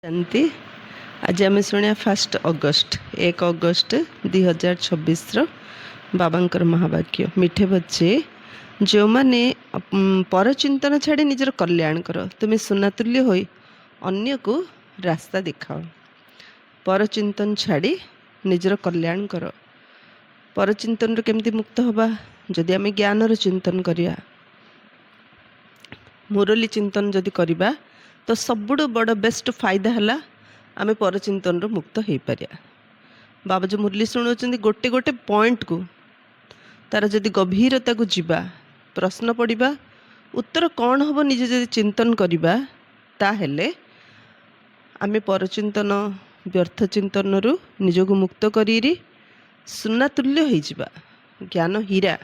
शांति। आज आम शुणा 1 अगस्ट 2026 बाबांकर महावाक्य। मिठे बच्चे, जो मैंने परचिंतन छाड़ी निजर कल्याण कर, तुम्हें सुनातुल्य हो अन्य को रास्ता दिखाओ। परचिंतन छाड़ी निजर कल्याण कर। परचिंतन केमती मुक्त हवा? जदि आम ज्ञानर चिंतन करिया, मुरली चिंतन जदि करिबा, तो सबुठ बड़ बेस्ट फायदा है आम परचिंतन मुक्त हो पारिया। बाबा जो मुरली शुणाउछन्ति गोटे गोटे पॉइंट को तार जदि गभीरता को जीवा, प्रश्न पड़िबा, उत्तर कौन हम निजे जदि चिंतन करिबा, ताहेले आम परचिंतन व्यर्थ चिंतन रु निजको मुक्त करी सुनातुल्य हो जावा। ज्ञान हीरा,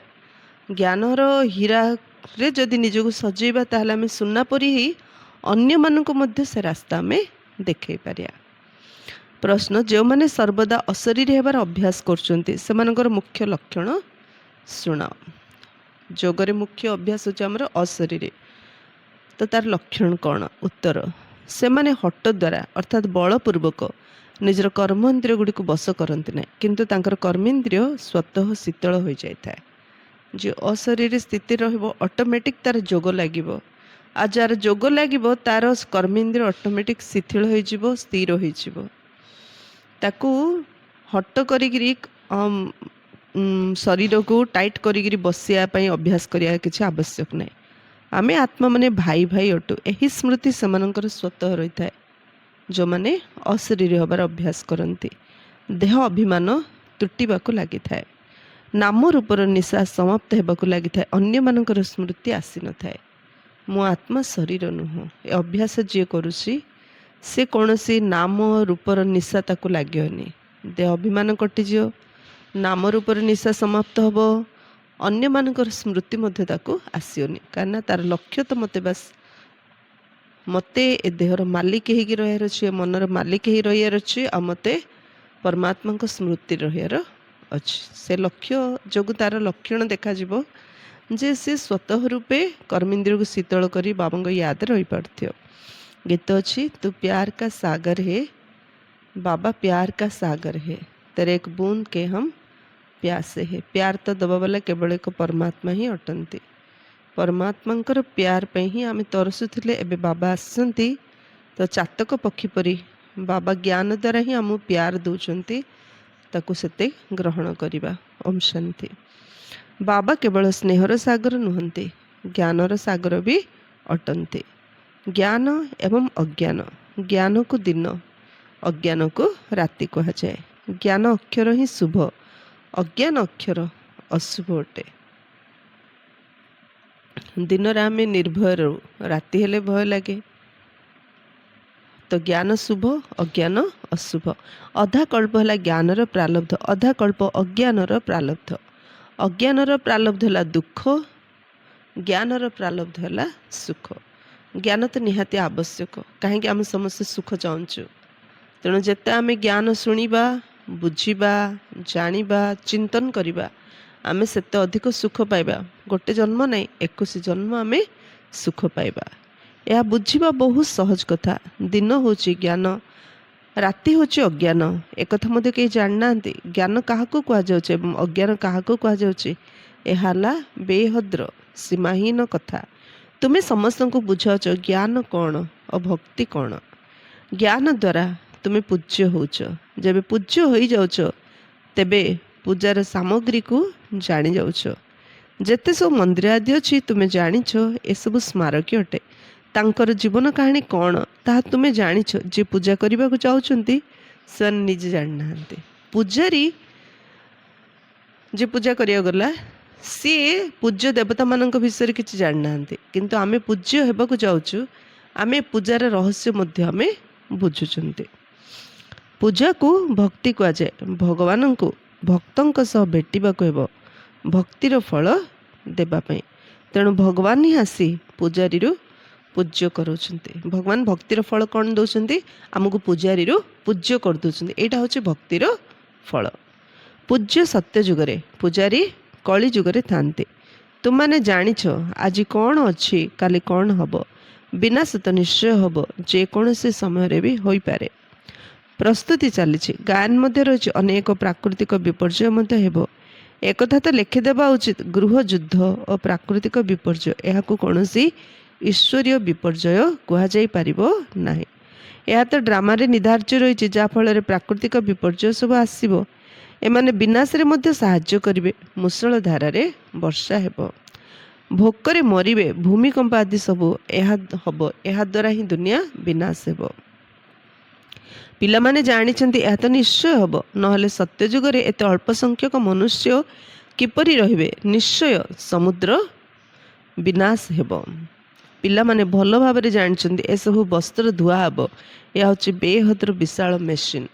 ज्ञानर हीरा रे जदि निजको सजेबा, ताहले आम सुना परी ही अन्य मानक मध्य से रास्ता में देखे पारिया। प्रश्न, जो माने सर्वदा अशरीर हेबार अभ्यास करछन्ति, सेमानकर मुख्य लक्षण सुनाओ। जोगरे मुख्य अभ्यास होछि हमर अशरीर, तो तार लक्षण कौन? उत्तर, से माने हट द्वारा अर्थात बलपूर्वक निजर कर्मेन्द्रिय गुड़ी को बस करती ना, किंतु तांकर कर्मेन्द्रिय स्वतः शीतल हो जाए। जो अशरीर स्थिति रहिबो ऑटोमेटिक तार जोग लागिबो। आ जार जोग लागिबो तार कर्मेन्द्रिय ऑटोमेटिक शिथिल हो जिवो, स्थिर हो जिवो। ताकू हट करिगिरी शरीर को टाइट करिगिरी बसिया पई अभ्यास करिया किछि आवश्यक नै। आमे आत्मा माने भाई भाई अटु, एही स्मृति सेमानकर स्वतः रही थाए। जो माने अशरीर हबार अभ्यास करती, देह अभिमान तुटिबाकू लागि थाए, नाम रूपर निशा समाप्त हेबाकू लागि थाए, अन्य मानकर स्मृति आसी न थाए। मो आत्मा शरीर नुह, ए अभ्यास जी करुसी से कौनसी नाम रूपर निशा ताकू लागनी। देह अभिमान कटिजो, नाम रूपर निशा समाप्त हम, अन्य मानकर स्मृति मध्य ताकू आसियोनी। कारण तार लक्ष्य तो मते बस मते ए देहर मालिक ही रहार अच्छे, मनर मालिक ही रहार अच्छे, आ मते परमात्मा को स्मृति रहार अच्छे। से लक्ष्य जो तार लक्षण देखा जीवो जे से स्वतः रूपे कर्मेंद्रिय को शीतल करी बाबा को याद रही पार्थिव। गीत अच्छी, तू प्यार का सागर है बाबा, प्यार का सागर है, तेरे एक बूंद के हम प्यासे है। प्यार तो दबा वाला केवल एक परमात्मा ही अटंती। परमात्मा प्यार पे ही आम तरसुले। एबे बाबा आसती तो चातक पक्षी परी बाबा ज्ञान द्वारा ही आम प्यार दौरान, ताकू सेते ग्रहण करवा। ओम शांति। बाबा केवल स्नेहर सागर नुहंती, ज्ञानर सागर भी अटंती। ज्ञान एवं अज्ञान, ज्ञान को दिन, अज्ञान को राति कह जाए। ज्ञान अक्षर ही शुभ, अज्ञान अक्षर अशुभ अटे। दिन आम निर्भय रू, राति हेले भय लगे। तो ज्ञान शुभ, अज्ञान अशुभ। अधा कल्प है ज्ञानर प्रारब्ध, अधा कल्प अज्ञानर प्रारब्ध। अज्ञानर प्रारब्ध है दुख, ज्ञानर प्रारब्ध है सुख। ज्ञान तो निहाती आवश्यक, कहीं आम समस्त सुख चाहूँ। तेणु जिते आम ज्ञान शुणा, बुझा, जाना, चिंतन करवा, आम सेते अधिक सुख पाइबा। गोटे जन्म नहीं, 21 जन्म आम सुख पाइबा। यह बुझा बहुत सहज कथा। दिन हूँ ज्ञान, राति हूँ अज्ञान। एक कथा मध्य कहीं जाना। ज्ञान क्या कहुचे एवं अज्ञान क्या कहुचे, यह बेहद्र सीमाहीन कथा। तुम्हें समस्त को बुझाच ज्ञान कौन और भक्ति कौन। ज्ञान द्वारा तुम्हें पूज्य होच। जब पूज्य हो जाउच, तेबे पूजार सामग्री को जानी जाउच। जेते सब मंदिर आदि अच्छी तुम्हें जानिछ, ए सब स्मारक अटे। तांकर जीवन कहानी कौन ताहा तुम्हें जानिछ। जे पूजा करने को चाहते से निजे जाना। पूजारी जे पूजा करिया गला, सी पूज्य देवता मानक विषय किसी जाना, किंतु आमे पूज्य हेबाकू जाउछु, आमे पूजार रहस्य मध्य आमे बुझुचंते। पूजा को भक्ति कह जाए। भगवान को भक्तों सह भेटिबाकू हेबो भक्तिर फल देबापई। तेणु भगवान ही आसी पूजारी पूज्य करोचंते। भगवान भक्तिर फल कौन दौरान? आमको पूजारी पूज्य कर दौरान। यहाँ हूँ भक्तिर फल। पूज्य सत्य जुगरे, पूजारी कली जुगरे थांते। तुमने जानिछ आज कौन अच्छी, काली कौन हब। ବିନାଶ ତ ନିଶ୍ଚୟ ହେବ, ଯେକୌଣସି ସମୟରେ ବି ହୋଇପାରେ। ପ୍ରସ୍ତୁତି ଚାଲିଛି। ଗାୟନ ମଧ୍ୟ ରହିଛି, ଅନେକ ପ୍ରାକୃତିକ ବିପର୍ଯ୍ୟୟ ମଧ୍ୟ ହେବ। ଏକଥା ତ ଲେଖିଦେବା ଉଚିତ, ଗୃହ ଯୁଦ୍ଧ ଓ ପ୍ରାକୃତିକ ବିପର୍ଯ୍ୟୟ, ଏହାକୁ କୌଣସି ଈଶ୍ୱରୀୟ ବିପର୍ଯ୍ୟୟ କୁହାଯାଇପାରିବ ନାହିଁ। ଏହା ତ ଡ୍ରାମାରେ ନିଧାର୍ଯ୍ୟ ରହିଛି, ଯାହାଫଳରେ ପ୍ରାକୃତିକ ବିପର୍ଯ୍ୟୟ ସବୁ ଆସିବ। ଏମାନେ ବିନାଶରେ ମଧ୍ୟ ସାହାଯ୍ୟ କରିବେ। ମୂଷଳ ଧାରାରେ ବର୍ଷା ହେବ, ଭୋକରେ ମରିବେ, ଭୂମିକମ୍ପ ଆଦି ସବୁ ଏହା ହେବ। ଏହାଦ୍ୱାରା ହିଁ ଦୁନିଆ ବିନାଶ ହେବ। ପିଲାମାନେ ଜାଣିଛନ୍ତି ଏହା ତ ନିଶ୍ଚୟ ହେବ, ନହେଲେ ସତ୍ୟ ଯୁଗରେ ଏତେ ଅଳ୍ପ ସଂଖ୍ୟକ ମନୁଷ୍ୟ କିପରି ରହିବେ? ନିଶ୍ଚୟ ସମୁଦ୍ର ବିନାଶ ହେବ। ପିଲାମାନେ ଭଲ ଭାବରେ ଜାଣିଛନ୍ତି ଏସବୁ ବସ୍ତ୍ର ଧୁଆ ହେବ। ଏହା ହେଉଛି ବେହଦର ବିଶାଳ ମେସିନ୍।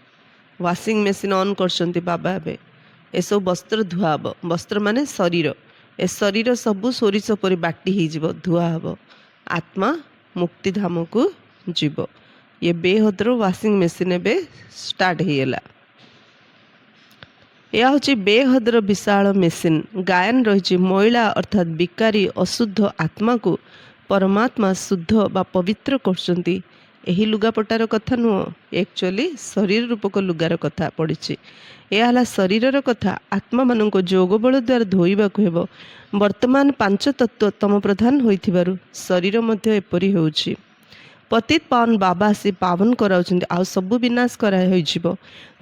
ୱାସିଂ ମେସିନ୍ ଅନ୍ କରୁଛନ୍ତି ବାବା ଏବେ। ଏସବୁ ବସ୍ତ୍ର ଧୁଆ ହେବ। ବସ୍ତ୍ର ମାନେ ଶରୀର। ଏ ଶରୀର ସବୁ ସୋରିଷ ପରି ବାଟି ହେଇଯିବ, ଧୁଆ ହେବ। ଆତ୍ମା ମୁକ୍ତିଧାମକୁ ଯିବ। ये बेहदर वाशिंग मेसीन ଏବେ ଷ୍ଟାର୍ଟ ହେଇଗଲା। ଏହା ହେଉଛି ବେହଦର ବିଶାଳ ମେସିନ୍। ଗାୟନ ରହିଛି, ମଇଳା ଅର୍ଥାତ୍ ବିକାରୀ ଅଶୁଦ୍ଧ ଆତ୍ମାକୁ ପରମାତ୍ମା ଶୁଦ୍ଧ ବା ପବିତ୍ର କରୁଛନ୍ତି। ଏହି ଲୁଗାପଟାର କଥା ନୁହଁ, ଆକ୍ଚୁଆଲି ଶରୀର ରୂପକ ଲୁଗାର କଥା ପଡ଼ିଛି। ଏହା ହେଲା ଶରୀରର କଥା। ଆତ୍ମାମାନଙ୍କୁ ଯୋଗ ବଳ ଦ୍ୱାରା ଧୋଇବାକୁ ହେବ। ବର୍ତ୍ତମାନ 5 ତତ୍ତ୍ୱ ତମ ପ୍ରଧାନ ହୋଇଥିବାରୁ ଶରୀର ମଧ୍ୟ ଏପରି ହେଉଛି। ପତିତ ପାବନ ବାବା ଆସି ପାବନ କରାଉଛନ୍ତି, ଆଉ ସବୁ ବିନାଶ ହୋଇଯିବ।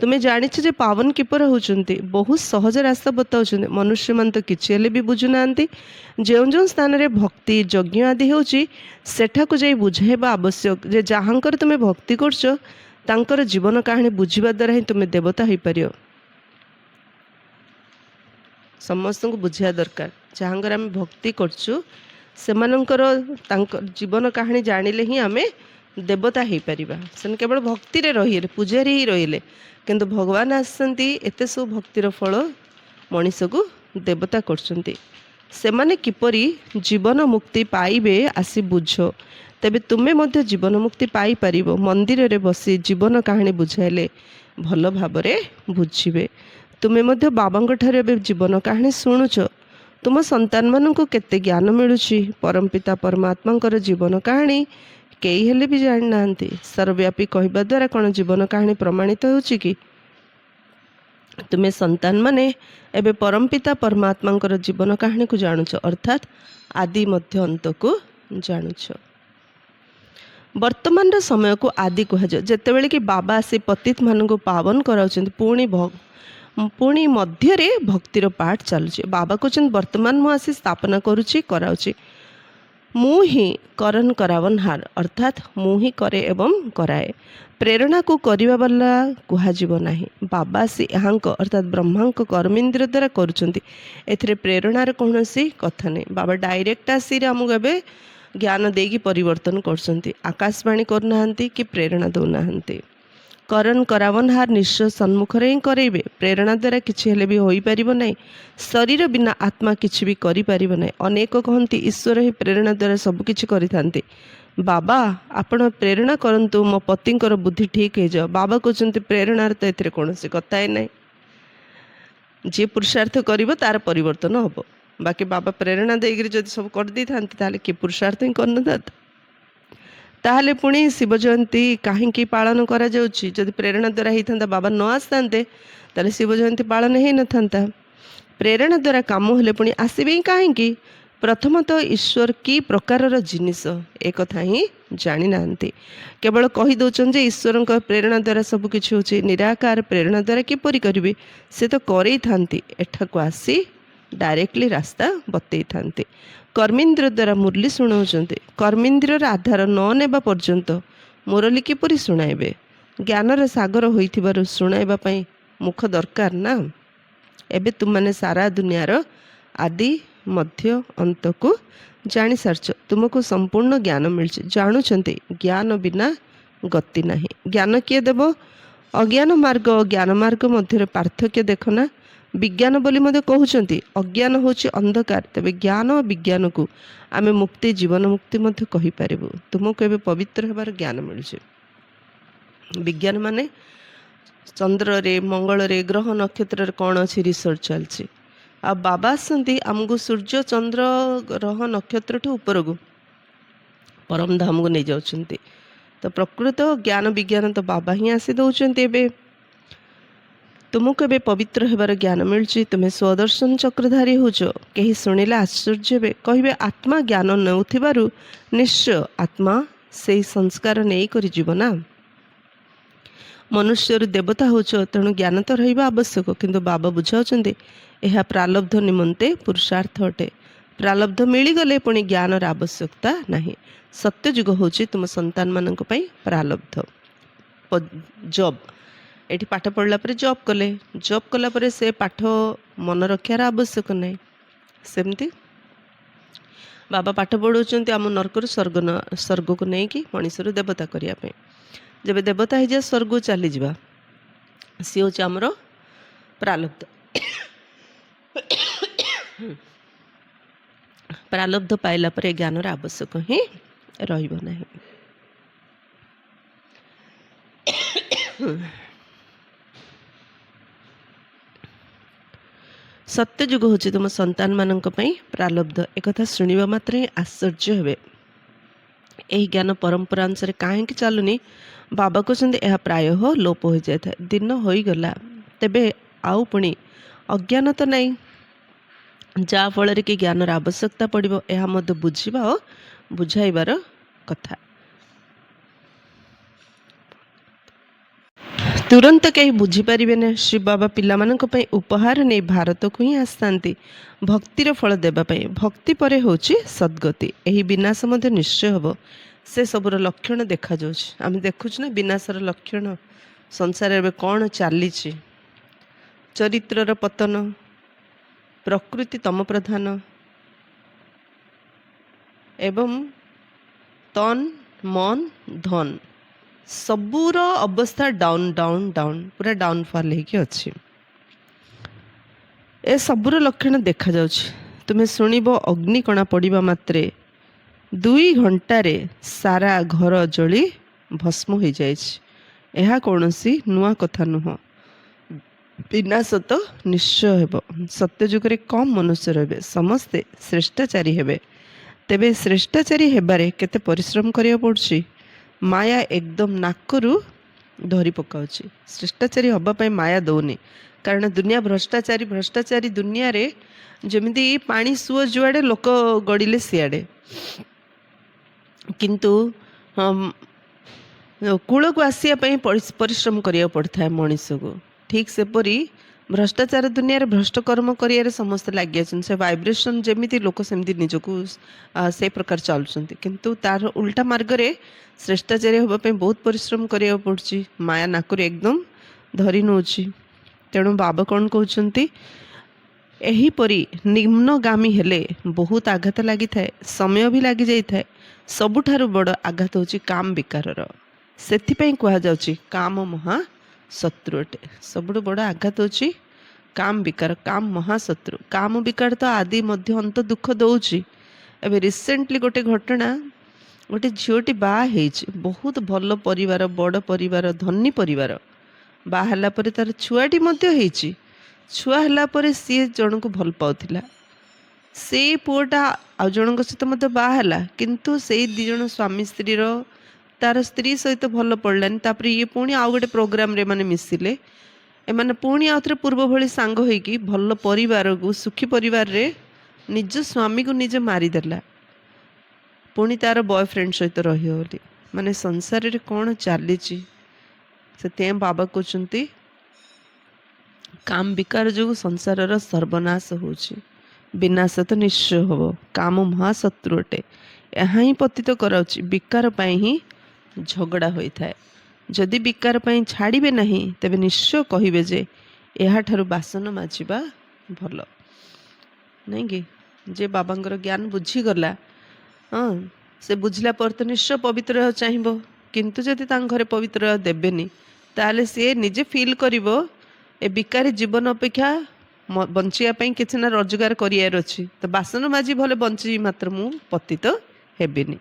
ତୁମେ ଜାଣିଛ ଯେ ପାବନ କିପରି ହେଉଛନ୍ତି? ବହୁତ ସହଜ ରାସ୍ତା ବତାଉଛନ୍ତି। ମନୁଷ୍ୟମାନେ ତ କିଛି ହେଲେ ବି ବୁଝୁନାହାନ୍ତି। ଯେଉଁ ଯେଉଁ ସ୍ଥାନରେ ଭକ୍ତି ଯଜ୍ଞ ଆଦି ହେଉଛି, ସେଠାକୁ ଯାଇ ବୁଝାଇବା ଆବଶ୍ୟକ ଯେ ଯାହାଙ୍କର ତୁମେ ଭକ୍ତି କରୁଛ, ତାଙ୍କର ଜୀବନ କାହାଣୀ ବୁଝିବା ଦ୍ୱାରା ହିଁ ତୁମେ ଦେବତା ହୋଇପାରିବ। ସମସ୍ତଙ୍କୁ ବୁଝିବା ଦରକାର। ଯାହାଙ୍କର ଆମେ ଭକ୍ତି କରୁଛୁ, ସେମାନଙ୍କର ତାଙ୍କ ଜୀବନ କାହାଣୀ ଜାଣିଲେ ହିଁ ଆମେ ଦେବତା ହେଇପାରିବା। ସେମାନେ କେବଳ ଭକ୍ତିରେ ରହିଲେ, ପୂଜାରୀ ହିଁ ରହିଲେ, କିନ୍ତୁ ଭଗବାନ ଆସିଛନ୍ତି ଏତେ ସବୁ ଭକ୍ତିର ଫଳ ମଣିଷକୁ ଦେବତା କରୁଛନ୍ତି। ସେମାନେ କିପରି ଜୀବନ ମୁକ୍ତି ପାଇବେ ଆସି ବୁଝ, ତେବେ ତୁମେ ମଧ୍ୟ ଜୀବନ ମୁକ୍ତି ପାଇପାରିବ। ମନ୍ଦିରରେ ବସି ଜୀବନ କାହାଣୀ ବୁଝାଇଲେ ଭଲ ଭାବରେ ବୁଝିବେ। ତୁମେ ମଧ୍ୟ ବାବାଙ୍କ ଠାରୁ ଏବେ ଜୀବନ କାହାଣୀ ଶୁଣୁଛ। ତୁମ ସନ୍ତାନମାନଙ୍କୁ କେତେ ଜ୍ଞାନ ମିଳୁଛି। ପରମପିତା ପରମାତ୍ମାଙ୍କର ଜୀବନ କାହାଣୀ କେହି ହେଲେ ବି ଜାଣିନାହାନ୍ତି। ସର୍ବବ୍ୟାପୀ କହିବା ଦ୍ୱାରା କ'ଣ ଜୀବନ କାହାଣୀ ପ୍ରମାଣିତ ହେଉଛି କି? ତୁମେ ସନ୍ତାନମାନେ ଏବେ ପରମପିତା ପରମାତ୍ମାଙ୍କର ଜୀବନ କାହାଣୀକୁ ଜାଣୁଛ, ଅର୍ଥାତ୍ ଆଦି ମଧ୍ୟ ଅନ୍ତକୁ ଜାଣୁଛ। ବର୍ତ୍ତମାନର ସମୟକୁ ଆଦି କୁହାଯାଏ। ଯେତେବେଳେ କି ବାବା ଆସି ପତିତମାନଙ୍କୁ ପାବନ କରାଉଛନ୍ତି, ପୁଣି ମଧ୍ୟରେ ଭକ୍ତିର ପାଠ ଚାଲୁଛି। ବାବା କହୁଛନ୍ତି ବର୍ତ୍ତମାନ ମୁଁ ଆସି ସ୍ଥାପନା କରୁଛି, କରାଉଛି। ମୁଁ ହିଁ କରନ କରାବନହାର, ଅର୍ଥାତ୍ ମୁଁ ହିଁ କରେ ଏବଂ କରାଏ। ପ୍ରେରଣାକୁ କରିବା ବାଲା କୁହାଯିବ ନାହିଁ। ବାବା ଆସି ଏହାଙ୍କ ଅର୍ଥାତ୍ ବ୍ରହ୍ମାଙ୍କ କର୍ମେନ୍ଦ୍ରିୟ ଦ୍ୱାରା କରୁଛନ୍ତି। ଏଥିରେ ପ୍ରେରଣାର କୌଣସି କଥା ନାହିଁ। ବାବା ଡାଇରେକ୍ଟ ଆସିରେ ଆମକୁ ଏବେ ଜ୍ଞାନ ଦେଇକି ପରିବର୍ତ୍ତନ କରୁଛନ୍ତି। ଆକାଶବାଣୀ କରୁନାହାନ୍ତି କି ପ୍ରେରଣା ଦେଉନାହାନ୍ତି। କରନ କରାବନହାର ନିଶ୍ଚୟ ସମ୍ମୁଖରେ ହିଁ କରେଇବେ। ପ୍ରେରଣା ଦ୍ୱାରା କିଛି ହେଲେ ବି ହୋଇପାରିବ ନାହିଁ। ଶରୀର ବିନା ଆତ୍ମା କିଛି ବି କରିପାରିବ ନାହିଁ। ଅନେକ କହନ୍ତି ଈଶ୍ୱର ହିଁ ପ୍ରେରଣା ଦ୍ୱାରା ସବୁକିଛି କରିଥାନ୍ତି। ବାବା ଆପଣ ପ୍ରେରଣା କରନ୍ତୁ, ମୋ ପତିଙ୍କର ବୁଦ୍ଧି ଠିକ୍ ହେଇଯାଉ। ବାବା କହୁଛନ୍ତି ପ୍ରେରଣାର ତ ଏଥିରେ କୌଣସି କଥା ହିଁ ନାହିଁ। ଯିଏ ପୁରୁଷାର୍ଥ କରିବ ତାର ପରିବର୍ତ୍ତନ ହେବ। ବାକି ବାବା ପ୍ରେରଣା ଦେଇକରି ଯଦି ସବୁ କରିଦେଇଥାନ୍ତି, ତାହେଲେ କିଏ ପୁରୁଷାର୍ଥ ହିଁ କରିନଥାନ୍ତା। ତାହେଲେ ପୁଣି ଶିବ ଜୟନ୍ତୀ କାହିଁକି ପାଳନ କରାଯାଉଛି? ଯଦି ପ୍ରେରଣା ଦ୍ୱାରା ହେଇଥାନ୍ତା, ବାବା ନ ଆସିଥାନ୍ତେ, ତାହେଲେ ଶିବ ଜୟନ୍ତୀ ପାଳନ ହେଇନଥାନ୍ତା। ପ୍ରେରଣା ଦ୍ୱାରା କାମ ହେଲେ ପୁଣି ଆସିବେ ହିଁ କାହିଁକି? ପ୍ରଥମତଃ ଈଶ୍ୱର କି ପ୍ରକାରର ଜିନିଷ ଏକଥା ହିଁ ଜାଣିନାହାନ୍ତି। କେବଳ କହିଦେଉଛନ୍ତି ଯେ ଈଶ୍ୱରଙ୍କ ପ୍ରେରଣା ଦ୍ୱାରା ସବୁ କିଛି ହେଉଛି। ନିରାକାର ପ୍ରେରଣା ଦ୍ୱାରା କିପରି କରିବେ? ସେ ତ କରେଇଥାନ୍ତି, ଏଠାକୁ ଆସି ଡାଇରେକ୍ଟଲି ରାସ୍ତା ବତେଇଥାନ୍ତି। କର୍ମେନ୍ଦ୍ର ଦ୍ୱାରା ମୁରଲି ଶୁଣାଉଛନ୍ତି। କର୍ମେନ୍ଦ୍ରର ଆଧାର ନ ନେବା ପର୍ଯ୍ୟନ୍ତ ମୁରଲି କିପରି ଶୁଣାଇବେ? ଜ୍ଞାନର ସାଗର ହୋଇଥିବାରୁ ଶୁଣାଇବା ପାଇଁ ମୁଖ ଦରକାର ନା। ଏବେ ତୁମମାନେ ସାରା ଦୁନିଆର ଆଦି ମଧ୍ୟ ଅନ୍ତକୁ ଜାଣିସାରିଛ। ତୁମକୁ ସମ୍ପୂର୍ଣ୍ଣ ଜ୍ଞାନ ମିଳିଛି, ଜାଣୁଛନ୍ତି ଜ୍ଞାନ ବିନା ଗତି ନାହିଁ। ଜ୍ଞାନ କିଏ ଦେବ? ଅଜ୍ଞାନ ମାର୍ଗ ଓ ଜ୍ଞାନ ମାର୍ଗ ମଧ୍ୟରେ ପାର୍ଥକ୍ୟ ଦେଖ ନା। ବିଜ୍ଞାନ ବୋଲି ମଧ୍ୟ କହୁଛନ୍ତି, ଅଜ୍ଞାନ ହେଉଛି ଅନ୍ଧକାର। ତେବେ ଜ୍ଞାନ ଓ ବିଜ୍ଞାନକୁ ଆମେ ମୁକ୍ତି, ଜୀବନ ମୁକ୍ତି ମଧ୍ୟ କହିପାରିବୁ। ତୁମକୁ ଏବେ ପବିତ୍ର ହେବାର ଜ୍ଞାନ ମିଳୁଛି। ବିଜ୍ଞାନ ମାନେ ଚନ୍ଦ୍ରରେ, ମଙ୍ଗଳରେ, ଗ୍ରହ ନକ୍ଷତ୍ରରେ କ'ଣ ଅଛି ରିସର୍ଚ୍ଚ ଚାଲିଛି। ଆଉ ବାବା ଆସନ୍ତି ଆମକୁ ସୂର୍ଯ୍ୟ, ଚନ୍ଦ୍ର, ଗ୍ରହ ନକ୍ଷତ୍ରଠୁ ଉପରକୁ परम धाम को नहीं जाउछंती। तो प्रकृत ज्ञान विज्ञान तो बाबा ही आसी दउछंती। एबे तुमको एबे पवित्र हेबार ज्ञान मिलुछि, तुमे स्वदर्शन चक्रधारी होछ। केही शुणिले आश्चर्य हेबे, कहिबे आत्मा ज्ञान नेउथिबारु निश्चय आत्मा सेही संस्कार नेई करि जीव ना। मनुष्य देवता होछ, तेणु ज्ञान तो रहिबा आवश्यक, किंतु बाबा बुझाउछंती यह प्रारब्ध निमंते पुरुषार्थ अटे। प्रारब्ध मिलीगले पुणी ज्ञानर आवश्यकता नहीं। सत्ययुग होछि तुम संतान मानक पई प्रारब्ध। जॉब एठी पाठ पढ़ला पर जॉब कले, जॉब कला पर से पाठ मन रखार आवश्यक नहीं। सेमती बाबा पाठ पढ़ाउछंती आम नरकर स्वर्ग को नहीं कि मनीषर देवता करिया पे। जब देवता हो जाए स्वर्ग चली जावा, सी हूँ आमर प्रारब्ध। प्रारब्ध पाइला पर ज्ञानर आवश्यक ही रहिबो नहीं। सत्ययुग होछि तुम संतान मानक पई प्रारब्ध। एक कथा शुणिबा मात्र ही आश्चर्य हेबे, एही ज्ञान परंपरा अनुसार काहे चलुनी। बाबा कहते यह प्राय लोप हो जाए। दिन हो गला तेबे आउ पुणी अज्ञान तो नहीं, जा फल कि ज्ञानर आवश्यकता पड़ो यह मत बुझा और बुझाइबार कथा। तुरंत कहीं बुझीपारे ना। श्री बाबा पिला मानक पई उपहार नहीं भारत को ही आसतांती भक्तिर फल देवाई। भक्ति परे होची सद्गति, यही विनाश मध्य निश्चय हम। से सबूर लक्षण देखा आम देखुच ना विनाशर लक्षण। संसार में कौन चली चरित्रर पतन, प्रकृति तम प्रधान एवं तन मन धन सबूर अवस्था डाउन डाउन डाउन पूरा डाउनफॉल होगी अच्छी। ए सबूर लक्षण देखा जाउछि। तुमे शुणिब अग्निकणा पड़ा मात्रे 2 घंटारे सारा घर जली भस्म हो जाए। यह कौन सी नुआ कथा नुह, विनाश तो निश्चय हेब। सत्यजुगे कम मनुष्य रे, समस्ते श्रेष्ठाचारी हेबे। तेबे श्रेष्ठाचारी हेबारे केते परिश्रम करिया पड़ुछि। माया एकदम नाकरू धरी पकाउछि। श्रेष्ठाचारी हबा पई माया दौनी, कारण दुनिया भ्रष्टाचारी भ्रष्टाचारी दुनिया रे जमिति पानी सुओ जुआड़े लोक गड़िले सियाड़े। किंतु कूल को आसिया पई परिश्रम करिया पड़ता है मनीष को। ठीक सेपरी भ्रष्टाचार दुनिया रे भ्रष्ट कर्म करिया समस्त लगे से वाइब्रेशन जमीती लोक सेमती निजको से प्रकार चलुंट। किंतु तार उल्टा मार्ग रे श्रेष्ठाचार्य होगापी बहुत परिश्रम करिया पड़ुछि। माया नाकुर एकदम धरी नौछि। तेणु बाबा कौन कहते एहीपरि निम्नगामी हेले बहुत आघात लगी थाए, समय भी लगी जाई थाए। सबुठारु बड़ आघात होछि काम विकारर। सेथिपई कहा जाउछि काम महा शत्रु अटे। सबुठु बड़ आघात होछि काम विकार। काम महाशत्रु। काम विकार तो आदि मध्य अंत दुख दौछि। एबे रिसेंटली गोटे घटना, गोटे झीटी बाहर बहुत भल परिवार, बड़ परिवार, धनी परिवार। बाहला परे तार छुआटी मध्य होइछि। छुआ हला परे सी जन को भल पाउथिला। से पुओटा आ जनक सहित मत बाहला, किंतु से दी जन स्वामी स्त्री रो तार स्त्री सहित भल पड़लानी। तापर ये पुणी आउ गोटे प्रोग्राम रे माने मिसिले। एमाने पुणी आउथरे पूर्व भली सांग होइकी भल परिवार को, सुखी परिवार रे निज स्वामी को निज मारिदेला। पुणी तार बॉयफ्रेंड सहित रहियो बोली। माने संसार रे कौन चली से बाबा कहते काम विकार जो संसार सर्वनाश होछि। विनाश तो निश्चय हम। काम महाशत्रु अटे। यहाँ ही पतित कराउछि। विकार पाई ही झगड़ा होता है। जदि विकार पाई छाड़िबे नहीं तेबे निश्चय कहिबे जे एहा ठारू बासन माजिबा भल नहीं कि। जे बाबांगर ज्ञान बुझीगला, हाँ से बुझला पर तो निश्चय पवित्र चाहिए। किंतु जदि तांग घरे पवित्र देबेनी ताले सी निजे फील करिवो ए बिकारी जीवन अपेक्षा बंचिया पई किछि ना रोजगार करियार अछि। तो बासन माजी भले बंची मात्र मु पतित हेबिनी।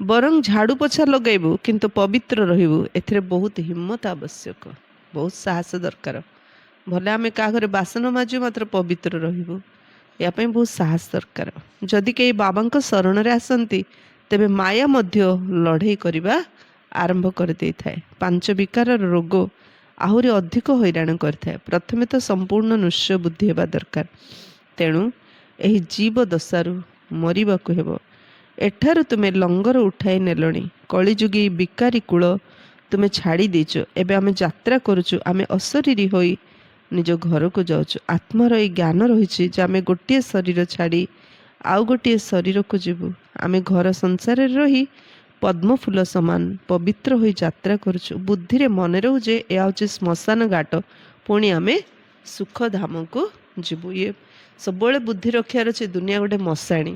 बरं झाड़ू पोछा लगेबू किंतु पवित्र रहिबू। एथिरे बहुत हिम्मत आवश्यक, बहुत साहस दरकार। भले आमे का घरे बासन माजू मात्र पवित्र रहिबू, या पई बहुत साहस दरकार। जदि के बाबांक शरण रे आसंती ତେବେ ମାୟା ମଧ୍ୟ ଲଢ଼େଇ କରିବା ଆରମ୍ଭ କରିଦେଇଥାଏ। 5 ବିକାରର ରୋଗ ଆହୁରି ଅଧିକ ହଇରାଣ କରିଥାଏ। ପ୍ରଥମେ ତ ସମ୍ପୂର୍ଣ୍ଣ ନୃଶ୍ୟ ବୁଦ୍ଧି ହେବା ଦରକାର। ତେଣୁ ଏହି ଜୀବ ଦଶାରୁ ମରିବାକୁ ହେବ। ଏଠାରୁ ତୁମେ ଲଙ୍ଗର ଉଠାଇ ନେଲଣି। କଳିଯୁଗୀ ବିକାରୀ କୂଳ ତୁମେ ଛାଡ଼ି ଦେଇଛ। ଏବେ ଆମେ ଯାତ୍ରା କରୁଛୁ। ଆମେ ଅଶରୀରୀ ହୋଇ ନିଜ ଘରକୁ ଯାଉଛୁ। ଆତ୍ମାର ଏହି ଜ୍ଞାନ ରହିଛି ଯେ ଆମେ ଗୋଟିଏ ଶରୀର ଛାଡ଼ି ଆଉ ଗୋଟିଏ ଶରୀରକୁ ଯିବୁ। ଆମେ ଘର ସଂସାରରେ ରହି ପଦ୍ମଫୁଲ ସମାନ ପବିତ୍ର ହୋଇ ଯାତ୍ରା କରୁଛୁ। ବୁଦ୍ଧିରେ ମନେ ରହୁ ଯେ ଏହା ହେଉଛି ଶ୍ମଶାନ ଘାଟ, ପୁଣି ଆମେ ସୁଖଧାମକୁ ଯିବୁ। ଇଏ ସବୁବେଳେ ବୁଦ୍ଧି ରଖିବାର ଅଛି, ଦୁନିଆ ଗୋଟେ ମଶାଣୀ,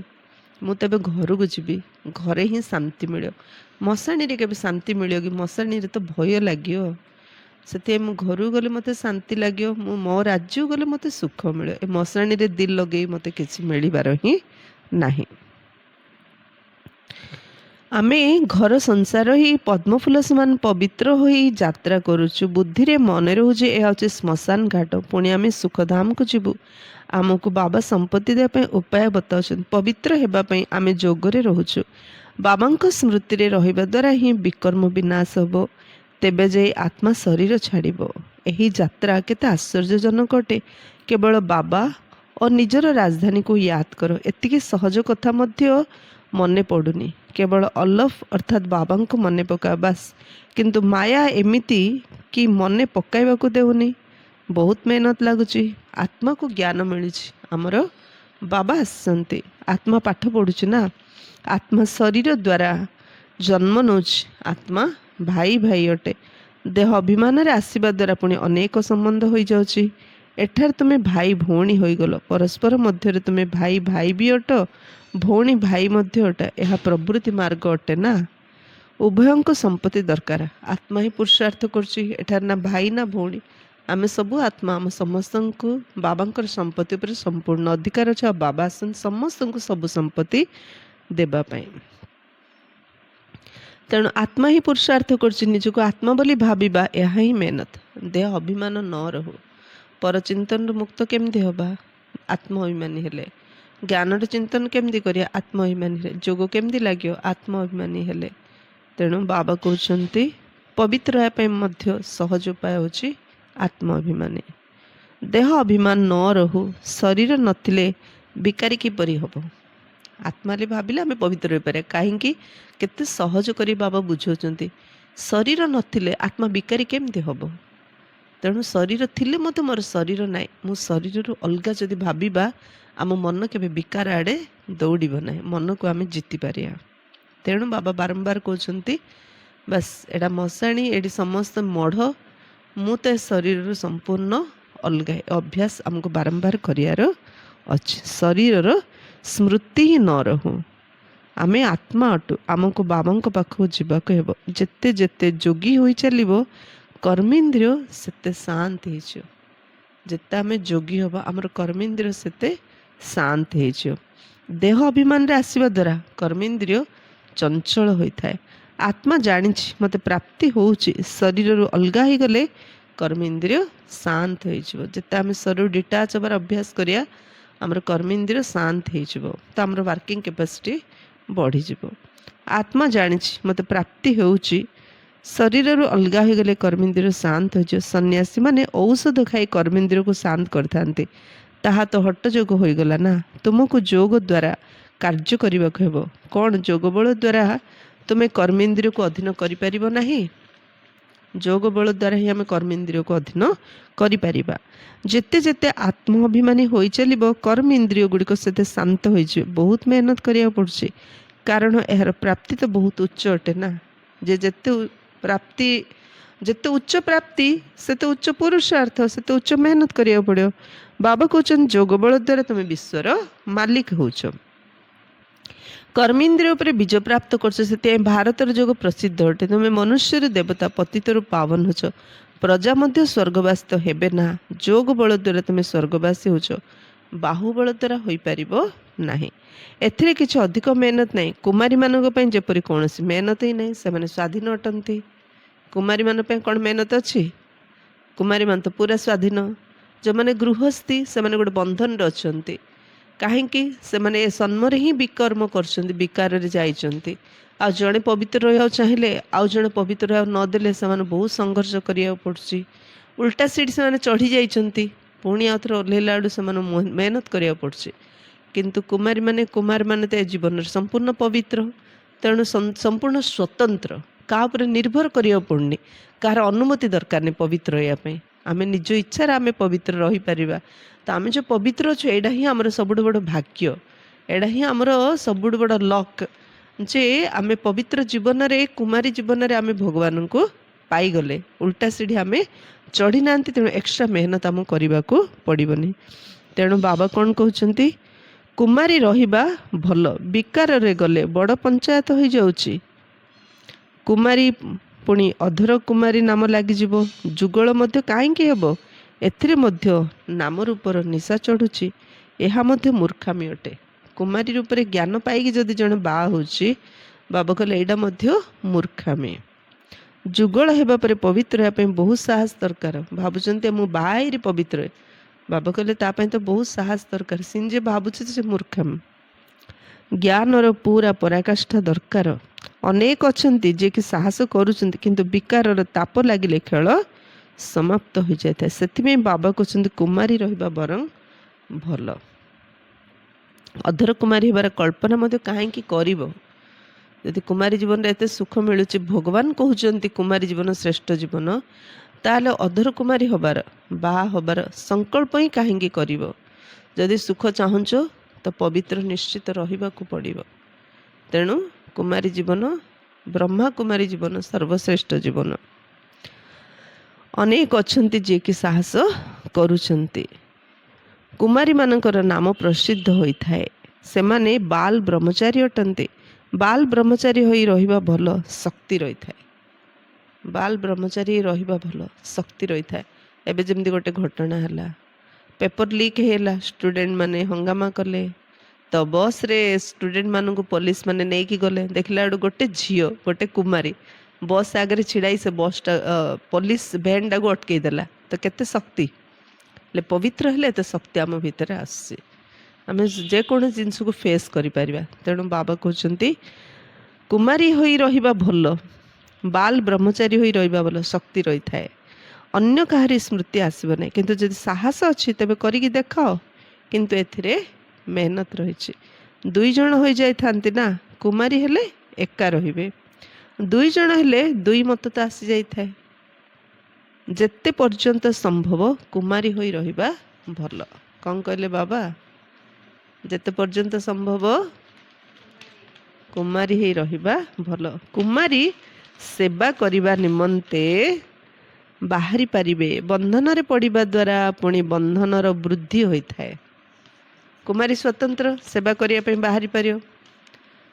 ମୁଁ ତେବେ ଘରକୁ ଯିବି, ଘରେ ହିଁ ଶାନ୍ତି ମିଳିବ। ମଶାଣୀରେ କେବେ ଶାନ୍ତି ମିଳିବ କି? ମଶାଣୀରେ ତ ଭୟ ଲାଗିବ। ସେଥିପାଇଁ ମୁଁ ଘରକୁ ଗଲେ ମୋତେ ଶାନ୍ତି ଲାଗିବ, ମୁଁ ମୋ ରାଜ୍ୟକୁ ଗଲେ ମୋତେ ସୁଖ ମିଳିବ। ଏ ମଶାଣୀରେ ଦିଲ ଲଗେଇ ମୋତେ କିଛି ମିଳିବାର ହିଁ ନାହିଁ। ଆମେ ଘର ସଂସାର ହିଁ ପଦ୍ମଫୁଲ ସମାନ ପବିତ୍ର ହୋଇ ଯାତ୍ରା କରୁଛୁ। ବୁଦ୍ଧିରେ ମନେ ରହୁ ଯେ ଏହା ହେଉଛି ଶ୍ମଶାନ ଘାଟ, ପୁଣି ଆମେ ସୁଖଧାମକୁ ଯିବୁ। ଆମକୁ ବାବା ସମ୍ପତ୍ତି ଦେବା ପାଇଁ ଉପାୟ ବତାଉଛନ୍ତି। ପବିତ୍ର ହେବା ପାଇଁ ଆମେ ଯୋଗରେ ରହୁଛୁ। ବାବାଙ୍କ ସ୍ମୃତିରେ ରହିବା ଦ୍ୱାରା ହିଁ ବିକର୍ମ ବିନାଶ ହେବ। ତେବେ ଯାଇ ଆତ୍ମା ଶରୀର ଛାଡ଼ିବ। ଏହି ଯାତ୍ରା କେତେ ଆଶ୍ଚର୍ଯ୍ୟଜନକ ଅଟେ। କେବଳ ବାବା ଓ ନିଜର ରାଜଧାନୀକୁ ୟାଦ କର। ଏତିକି ସହଜ କଥା ମଧ୍ୟ ମନେ ପଡ଼ୁନି। କେବଳ ଅଲଫ ଅର୍ଥାତ୍ ବାବାଙ୍କୁ ମନେ ପକାଅ ବାସ୍। କିନ୍ତୁ ମାୟା ଏମିତି କି ମନେ ପକାଇବାକୁ ଦେଉନି। ବହୁତ ମେହନତ ଲାଗୁଛି। ଆତ୍ମାକୁ ଜ୍ଞାନ ମିଳୁଛି, ଆମର ବାବା ଆସିଛନ୍ତି। ଆତ୍ମା ପାଠ ପଢ଼ୁଛି ନା। ଆତ୍ମା ଶରୀର ଦ୍ୱାରା ଜନ୍ମ ନେଉଛି। ଆତ୍ମା ଭାଇ ଭାଇ ଅଟେ। ଦେହ ଅଭିମାନରେ ଆସିବା ଦ୍ୱାରା ପୁଣି ଅନେକ ସମ୍ବନ୍ଧ ହୋଇଯାଉଛି। ଏଠାରେ ତୁମେ ଭାଇ ଭଉଣୀ ହୋଇଗଲ। ପରସ୍ପର ମଧ୍ୟରେ ତୁମେ ଭାଇ ଭାଇ ବି ଅଟ, ଭଉଣୀ ଭାଇ ମଧ୍ୟ ଅଟ। ଏହା ପ୍ରବୃତ୍ତି ମାର୍ଗ ଅଟେ ନା। ଉଭୟଙ୍କ ସମ୍ପତ୍ତି ଦରକାର। ଆତ୍ମା ହିଁ ପୁରୁଷାର୍ଥ କରୁଛି। ଏଠାରେ ନା ଭାଇ ନା ଭଉଣୀ, ଆମେ ସବୁ ଆତ୍ମା। ଆମ ସମସ୍ତଙ୍କୁ ବାବାଙ୍କର ସମ୍ପତ୍ତି ଉପରେ ସମ୍ପୂର୍ଣ୍ଣ ଅଧିକାର ଅଛି। ଆଉ ବାବା ଆସନ୍ତି ସମସ୍ତଙ୍କୁ ସବୁ ସମ୍ପତ୍ତି ଦେବା ପାଇଁ। ତେଣୁ ଆତ୍ମା ହିଁ ପୁରୁଷାର୍ଥ କରୁଛି। ନିଜକୁ ଆତ୍ମା ବୋଲି ଭାବିବା, ଏହା ହିଁ ମେହନତ। ଦେହ ଅଭିମାନ ନ ରହୁ। ପରଚିନ୍ତନରୁ ମୁକ୍ତ କେମିତି ହେବା? ଆତ୍ମ ଅଭିମାନୀ ହେଲେ। ଜ୍ଞାନର ଚିନ୍ତନ କେମିତି କରିବା? ଆତ୍ମ ଅଭିମାନୀ ହେଲେ। ଯୋଗ କେମିତି ଲାଗିବ? ଆତ୍ମ ଅଭିମାନୀ ହେଲେ। ତେଣୁ ବାବା କହୁଛନ୍ତି ପବିତ୍ର ହେବା ପାଇଁ ମଧ୍ୟ ସହଜ ଉପାୟ ହେଉଛି ଆତ୍ମ ଅଭିମାନୀ। ଦେହ ଅଭିମାନ ନ ରହୁ। ଶରୀର ନଥିଲେ ବିକାରୀ କିପରି ହେବ? ଆତ୍ମାରେ ଭାବିଲେ ଆମେ ପବିତ୍ର ହୋଇପାରିବା। କାହିଁକି? କେତେ ସହଜ କରି ବାବା ବୁଝାଉଛନ୍ତି। ଶରୀର ନଥିଲେ ଆତ୍ମା ବିକାରୀ କେମିତି ହେବ? ତେଣୁ ଶରୀର ଥିଲେ ମଧ୍ୟ ମୋର ଶରୀର ନାହିଁ, ମୁଁ ଶରୀରରୁ ଅଲଗା ଯଦି ଭାବିବା, ଆମ ମନ କେବେ ବିକାର ଆଡ଼େ ଦୌଡ଼ିବ ନାହିଁ। ମନକୁ ଆମେ ଜିତିପାରିବା। ତେଣୁ ବାବା ବାରମ୍ବାର କହୁଛନ୍ତି ବାସ୍ ଏଇଟା ମଶାଣୀ, ଏଠି ସମସ୍ତେ ମଢ଼, ମୁଁ ତ ଏ ଶରୀରରୁ ସମ୍ପୂର୍ଣ୍ଣ ଅଲଗା। ଅଭ୍ୟାସ ଆମକୁ ବାରମ୍ବାର କରିବାର ଅଛି। ଶରୀରର ସ୍ମୃତି ହିଁ ନ ରହୁ। ଆମେ ଆତ୍ମା ଅଟୁ। ଆମକୁ ବାବାଙ୍କ ପାଖକୁ ଯିବାକୁ ହେବ। ଯେତେ ଯେତେ ଯୋଗୀ ହୋଇ ଚାଲିବ କର୍ମେନ୍ଦ୍ରିୟ ସେତେ ଶାନ୍ତ ହେଇଯିବ। ଯେତେ ଆମେ ଯୋଗୀ ହେବା ଆମର କର୍ମେନ୍ଦ୍ରିୟ ସେତେ ଶାନ୍ତ ହେଇଯିବ। ଦେହ ଅଭିମାନରେ ଆସିବା ଦ୍ୱାରା କର୍ମେନ୍ଦ୍ରିୟ ଚଞ୍ଚଳ ହୋଇଥାଏ। ଆତ୍ମା ଜାଣିଛି ମୋତେ ପ୍ରାପ୍ତି ହେଉଛି। ଶରୀରରୁ ଅଲଗା ହେଇଗଲେ କର୍ମେନ୍ଦ୍ରିୟ ଶାନ୍ତ ହେଇଯିବ। ଯେତେ ଆମେ ଶରୀରରୁ ଡିଟାଚ୍ ହେବାର ଅଭ୍ୟାସ କରିବା, ଆମର କର୍ମେନ୍ଦ୍ରିୟ ଶାନ୍ତ ହେଇଯିବ, ତ ଆମର ୱାର୍କିଂ କାପାସିଟି ବଢ଼ିଯିବ। ଆତ୍ମା ଜାଣିଛି ମୋତେ ପ୍ରାପ୍ତି ହେଉଛି। ଶରୀରରୁ ଅଲଗା ହୋଇଗଲେ କର୍ମେନ୍ଦ୍ରିୟ ଶାନ୍ତ ହୋଇଯିବ। ସନ୍ନ୍ୟାସୀମାନେ ଔଷଧ ଖାଇ କର୍ମେନ୍ଦ୍ରିୟକୁ ଶାନ୍ତ କରିଥାନ୍ତି। ତାହା ତ ହଟ ଯୋଗ ହୋଇଗଲା ନା। ତୁମକୁ ଯୋଗ ଦ୍ୱାରା କାର୍ଯ୍ୟ କରିବାକୁ ହେବ। କ'ଣ ଯୋଗ ବଳ ଦ୍ୱାରା ତୁମେ କର୍ମେନ୍ଦ୍ରିୟକୁ ଅଧୀନ କରିପାରିବ ନାହିଁ? ଯୋଗ ବଳ ଦ୍ୱାରା ହିଁ ଆମେ କର୍ମେନ୍ଦ୍ରିୟକୁ ଅଧୀନ କରିପାରିବା। ଯେତେ ଯେତେ ଆତ୍ମ ଅଭିମାନୀ ହୋଇ ଚାଲିବ କର୍ମେନ୍ଦ୍ରିୟ ଗୁଡ଼ିକ ସେତେ ଶାନ୍ତ ହୋଇଯିବ। ବହୁତ ମେହନତ କରିବାକୁ ପଡ଼ୁଛି, କାରଣ ଏହାର ପ୍ରାପ୍ତି ତ ବହୁତ ଉଚ୍ଚ ଅଟେ ନା। ଯେତେ ଉଚ୍ଚ ପ୍ରାପ୍ତି ସେତେ ଉଚ୍ଚ ପୁରୁଷାର୍ଥ, ସେତେ ଉଚ୍ଚ ମେହନତ କରିବାକୁ ପଡ଼ିବ। ବାବା କହୁଛନ୍ତି ଯୋଗ ବଳ ଦ୍ୱାରା ତୁମେ ବିଶ୍ୱର ମାଲିକ ହେଉଛ। କର୍ମେନ୍ଦ୍ରିୟ ଉପରେ ବିଜୟ ପ୍ରାପ୍ତ କରୁଛ। ସେଥିପାଇଁ ଭାରତର ଯୋଗ ପ୍ରସିଦ୍ଧ ଅଟେ। ତୁମେ ମନୁଷ୍ୟରୁ ଦେବତା, ପତିତରୁ ପାବନ ହେଉଛ। ପ୍ରଜା ମଧ୍ୟ ସ୍ୱର୍ଗବାସୀ ତ ହେବେ ନା। ଯୋଗ ବଳ ଦ୍ୱାରା ତୁମେ ସ୍ୱର୍ଗବାସୀ ହେଉଛ, ବାହୁବଳ ଦ୍ୱାରା ହୋଇପାରିବ ନାହିଁ। ଏଥିରେ କିଛି ଅଧିକ ମେହନତ ନାହିଁ। କୁମାରୀମାନଙ୍କ ପାଇଁ ଯେପରି କୌଣସି ମେହନତ ହିଁ ନାହିଁ, ସେମାନେ ସ୍ୱାଧୀନ ଅଟନ୍ତି। କୁମାରୀମାନଙ୍କ ପାଇଁ କ'ଣ ମେହନତ ଅଛି? କୁମାରୀମାନେ ତ ପୁରା ସ୍ୱାଧୀନ। ଯେଉଁମାନେ ଗୃହସ୍ଥୀ ସେମାନେ ଗୋଟେ ବନ୍ଧନରେ ଅଛନ୍ତି। କାହିଁକି ସେମାନେ ଏ ସନ୍ମରେ ହିଁ ବିକର୍ମ କରୁଛନ୍ତି, ବିକାରରେ ଯାଇଛନ୍ତି। ଆଉ ଜଣେ ପବିତ୍ର ରହିବାକୁ ଚାହିଁଲେ ଆଉ ଜଣେ ପବିତ୍ର ରହିବାକୁ ନଦେଲେ ସେମାନେ ବହୁତ ସଂଘର୍ଷ କରିବାକୁ ପଡ଼ୁଛି। ଉଲ୍ଟା ସିଟ୍ ସେମାନେ ଚଢ଼ି ଯାଇଛନ୍ତି, ପୁଣି ଆଉ ଥରେ ଓହ୍ଲେଇଲା ବେଳୁ ସେମାନଙ୍କୁ ମେହନତ କରିବାକୁ ପଡ଼ୁଛି। କିନ୍ତୁ କୁମାରମାନେ ତ ଏ ଜୀବନରେ ସମ୍ପୂର୍ଣ୍ଣ ପବିତ୍ର, ତେଣୁ ସମ୍ପୂର୍ଣ୍ଣ ସ୍ୱତନ୍ତ୍ର, କାହା ଉପରେ ନିର୍ଭର କରିବାକୁ ପଡ଼ୁନି, କାହାର ଅନୁମତି ଦରକାର ନାହିଁ ପବିତ୍ର ରହିବା ପାଇଁ। ଆମେ ନିଜ ଇଚ୍ଛାରେ ଆମେ ପବିତ୍ର ରହିପାରିବା। ତ ଆମେ ଯେଉଁ ପବିତ୍ର ଅଛୁ ଏଇଟା ହିଁ ଆମର ସବୁଠୁ ବଡ଼ ଭାଗ୍ୟ, ଏଇଟା ହିଁ ଆମର ସବୁଠୁ ବଡ଼ ଲକ୍ ଯେ ଆମେ ପବିତ୍ର ଜୀବନରେ, କୁମାରୀ ଜୀବନରେ ଆମେ ଭଗବାନଙ୍କୁ ପାଇଗଲେ। ଉଲ୍ଟା ସିଢ଼ି ଆମେ ଚଢ଼ି ନାହାନ୍ତି, ତେଣୁ ଏକ୍ସଟ୍ରା ମେହନତ ଆମକୁ କରିବାକୁ ପଡ଼ିବନି। ତେଣୁ ବାବା କ'ଣ କହୁଛନ୍ତି, କୁମାରୀ ରହିବା ଭଲ, ବିକାରରେ ଗଲେ ବଡ଼ ପଞ୍ଚାୟତ ହୋଇଯାଉଛି। କୁମାରୀ ପୁଣି ଅଧର କୁମାରୀ ନାମ ଲାଗିଯିବ, ଯୁଗଳ ମଧ୍ୟ କାହିଁକି ହେବ, ଏଥିରେ ମଧ୍ୟ ନାମ ରୂପର ନିଶା ଚଢ଼ୁଛି, ଏହା ମଧ୍ୟ ମୂର୍ଖାମି ଅଟେ। କୁମାରୀ ରୂପରେ ଜ୍ଞାନ ପାଇକି ଯଦି ଜଣେ ବାହା ହେଉଛି, ବାବା କହିଲେ ଏଇଟା ମଧ୍ୟ ମୂର୍ଖାମି। ଯୁଗଳ ହେବା ପରେ ପବିତ୍ର ହେବା ପାଇଁ ବହୁତ ସାହସ ଦରକାର। ଭାବୁଛନ୍ତି ମୁଁ ବାହା ହେଇରି ପବିତ୍ର, ବାବା କହିଲେ ତା ପାଇଁ ତ ବହୁତ ସାହସ ଦରକାର। ସିନ୍ ଯେ ଭାବୁଛି ସେ ମୂର୍ଖାମି। ଜ୍ଞାନର ପୁରା ପରାକାଷ୍ଠା ଦରକାର। ଅନେକ ଅଛନ୍ତି ଯିଏକି ସାହସ କରୁଛନ୍ତି, କିନ୍ତୁ ବିକାରର ତାପ ଲାଗିଲେ ଖେଳ ସମାପ୍ତ ହୋଇଯାଇଥାଏ। ସେଥିପାଇଁ ବାବା କହୁଛନ୍ତି କୁମାରୀ ରହିବା ବରଂ ଭଲ। ଅଧର କୁମାରୀ ହେବାର କଳ୍ପନା ମଧ୍ୟ କାହିଁକି କରିବ, ଯଦି କୁମାରୀ ଜୀବନରେ ଏତେ ସୁଖ ମିଳୁଛି, ଭଗବାନ କହୁଛନ୍ତି କୁମାରୀ ଜୀବନ ଶ୍ରେଷ୍ଠ ଜୀବନ, ତାହେଲେ ଅଧର କୁମାରୀ ହବାର, ବାହା ହବାର ସଂକଳ୍ପ ହିଁ କାହିଁକି କରିବ। ଯଦି ସୁଖ ଚାହୁଁଛ ତ ପବିତ୍ର ନିଶ୍ଚିତ ରହିବାକୁ ପଡ଼ିବ। ତେଣୁ କୁମାରୀ ଜୀବନ, ବ୍ରହ୍ମା କୁମାରୀ ଜୀବନ ସର୍ବଶ୍ରେଷ୍ଠ ଜୀବନ। ଅନେକ ଅଛନ୍ତି ଯିଏକି ସାହସ କରୁଛନ୍ତି। କୁମାରୀମାନଙ୍କର ନାମ ପ୍ରସିଦ୍ଧ ହୋଇଥାଏ, ସେମାନେ ବାଲ ବ୍ରହ୍ମଚାରୀ ଅଟନ୍ତି। ବାଲ ବ୍ରହ୍ମଚାରୀ ହୋଇ ରହିବା ଭଲ, ଶକ୍ତି ରହିଥାଏ। ବାଲ ବ୍ରହ୍ମଚାରୀ ରହିବା ଭଲ, ଶକ୍ତି ରହିଥାଏ। ଏବେ ଯେମିତି ଗୋଟେ ଘଟଣା ହେଲା, ପେପର ଲିକ୍ ହେଲା, ଷ୍ଟୁଡେଣ୍ଟ ମାନେ ହଙ୍ଗାମା କଲେ, ତ ବସ୍ରେ ଷ୍ଟୁଡେଣ୍ଟ ମାନଙ୍କୁ ପୋଲିସ ମାନେ ନେଇକି ଗଲେ। ଦେଖିଲା ବେଳକୁ ଗୋଟେ ଝିଅ, ଗୋଟେ କୁମାରୀ ବସ୍ ଆଗରେ ଛିଡ଼ାଇ ସେ ବସ୍ଟା ପୋଲିସ ଭ୍ୟାନ୍ଟାକୁ ଅଟକେଇ ଦେଲା। ତ କେତେ ଶକ୍ତି, ହେଲେ ପବିତ୍ର ହେଲେ ଏତେ ଶକ୍ତି ଆମ ଭିତରେ ଆସୁଛି, ଆମେ ଯେକୌଣସି ଜିନିଷକୁ ଫେସ୍ କରିପାରିବା। ତେଣୁ ବାବା କହୁଛନ୍ତି କୁମାରୀ ହୋଇ ରହିବା ଭଲ, ବାଲ ବ୍ରହ୍ମଚାରୀ ହୋଇ ରହିବା ଭଲ, ଶକ୍ତି ରହିଥାଏ, ଅନ୍ୟ କାହାରି ସ୍ମୃତି ଆସିବ ନାହିଁ। କିନ୍ତୁ ଯଦି ସାହସ ଅଛି ତେବେ କରିକି ଦେଖାଅ, କିନ୍ତୁ ଏଥିରେ ମେହନତ ରହିଛି। 2 ଜଣ ହୋଇଯାଇଥାନ୍ତି ନା, କୁମାରୀ ହେଲେ ଏକା ରହିବେ, 2 ଜଣ ହେଲେ 2 ମତ ତ ଆସିଯାଇଥାଏ। ଯେତେ ପର୍ଯ୍ୟନ୍ତ ସମ୍ଭବ କୁମାରୀ ହୋଇ ରହିବା ଭଲ। କ'ଣ କହିଲେ ବାବା, ଯେତେ ପର୍ଯ୍ୟନ୍ତ ସମ୍ଭବ କୁମାରୀ ହୋଇ ରହିବା ଭଲ। କୁମାରୀ ସେବା କରିବା ନିମନ୍ତେ ବାହାରି ପାରିବେ, ବନ୍ଧନରେ ପଡ଼ିବା ଦ୍ୱାରା ପୁଣି ବନ୍ଧନର ବୃଦ୍ଧି ହୋଇଥାଏ। କୁମାରୀ ସ୍ୱତନ୍ତ୍ର, ସେବା କରିବା ପାଇଁ ବାହାରି ପାରିବ,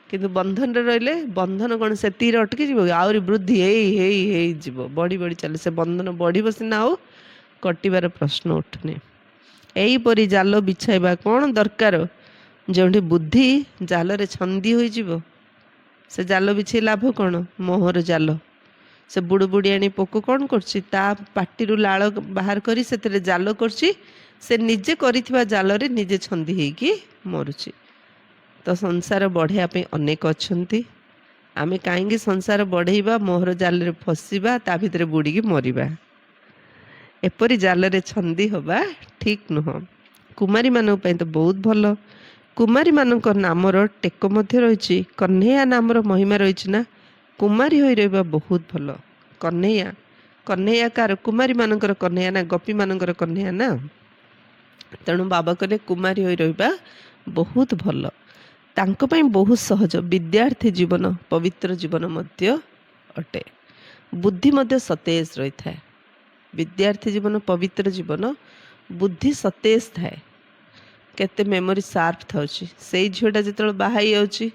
କିନ୍ତୁ ବନ୍ଧନରେ ରହିଲେ ବନ୍ଧନ କ'ଣ ସେତିକିରେ ଅଟକିଯିବ, ଆହୁରି ବୃଦ୍ଧି ହେଇଯିବ, ବଢ଼ି ବଢ଼ି ଚାଲେ। ସେ ବନ୍ଧନ ବଢ଼ିବ ସିନା, ଆଉ କଟିବାର ପ୍ରଶ୍ନ ଉଠୁନି। ଏହିପରି ଜାଲ ବିଛାଇବା କ'ଣ ଦରକାର, ଯେଉଁଠି ବୁଦ୍ଧି ଜାଲରେ ଛନ୍ଦି ହୋଇଯିବ, ସେ ଜାଲ ବିଛେଇ ଲାଭ କ'ଣ, ମୋହର ଜାଲ। ସେ ବୁଡ଼ୁବୁଡ଼ିଆଣୀ ପୋକ କ'ଣ କରୁଛି, ତା ପାଟିରୁ ଲାଳ ବାହାର କରି ସେଥିରେ ଜାଲ କରୁଛି, ସେ ନିଜେ କରିଥିବା ଜାଲରେ ନିଜେ ଛନ୍ଦି ହେଇକି ମରୁଛି। ତ ସଂସାର ବଢ଼େଇବା ପାଇଁ ଅନେକ ଅଛନ୍ତି, ଆମେ କାହିଁକି ସଂସାର ବଢ଼େଇବା, ମୋହର ଜାଲରେ ଫସିବା, ତା ଭିତରେ ବୁଡ଼ିକି ମରିବା। ଏପରି ଜାଲରେ ଛନ୍ଦି ହେବା ଠିକ୍ ନୁହଁ। କୁମାରୀମାନଙ୍କ ପାଇଁ ତ ବହୁତ ଭଲ। କୁମାରୀମାନଙ୍କ ନାମର ଟେକ ମଧ୍ୟ ରହିଛି, କହ୍ନେୟା ନାମର ମହିମା ରହିଛି ନା। କୁମାରୀ ହୋଇ ରହିବା ବହୁତ ଭଲ। କହ୍ନେୟା, କହ୍ନେୟା କାହାର, କୁମାରୀମାନଙ୍କର କହ୍ନେୟା ନା, ଗୋପୀମାନଙ୍କର କହ୍ନେୟା ନା। ତେଣୁ ବାବା କହିଲେ କୁମାରୀ ହୋଇ ରହିବା ବହୁତ ଭଲ, ତାଙ୍କ ପାଇଁ ବହୁତ ସହଜ। ବିଦ୍ୟାର୍ଥୀ ଜୀବନ ପବିତ୍ର ଜୀବନ ମଧ୍ୟ ଅଟେ, ବୁଦ୍ଧି ମଧ୍ୟ ସତେଜ ରହିଥାଏ। ବିଦ୍ୟାର୍ଥୀ ଜୀବନ ପବିତ୍ର ଜୀବନ, ବୁଦ୍ଧି ସତେଜ ଥାଏ, କେତେ ମେମୋରି ସାର୍ପ ଥାଉଛି। ସେଇ ଝିଅଟା ଯେତେବେଳେ ବାହା ହେଇଯାଉଛି,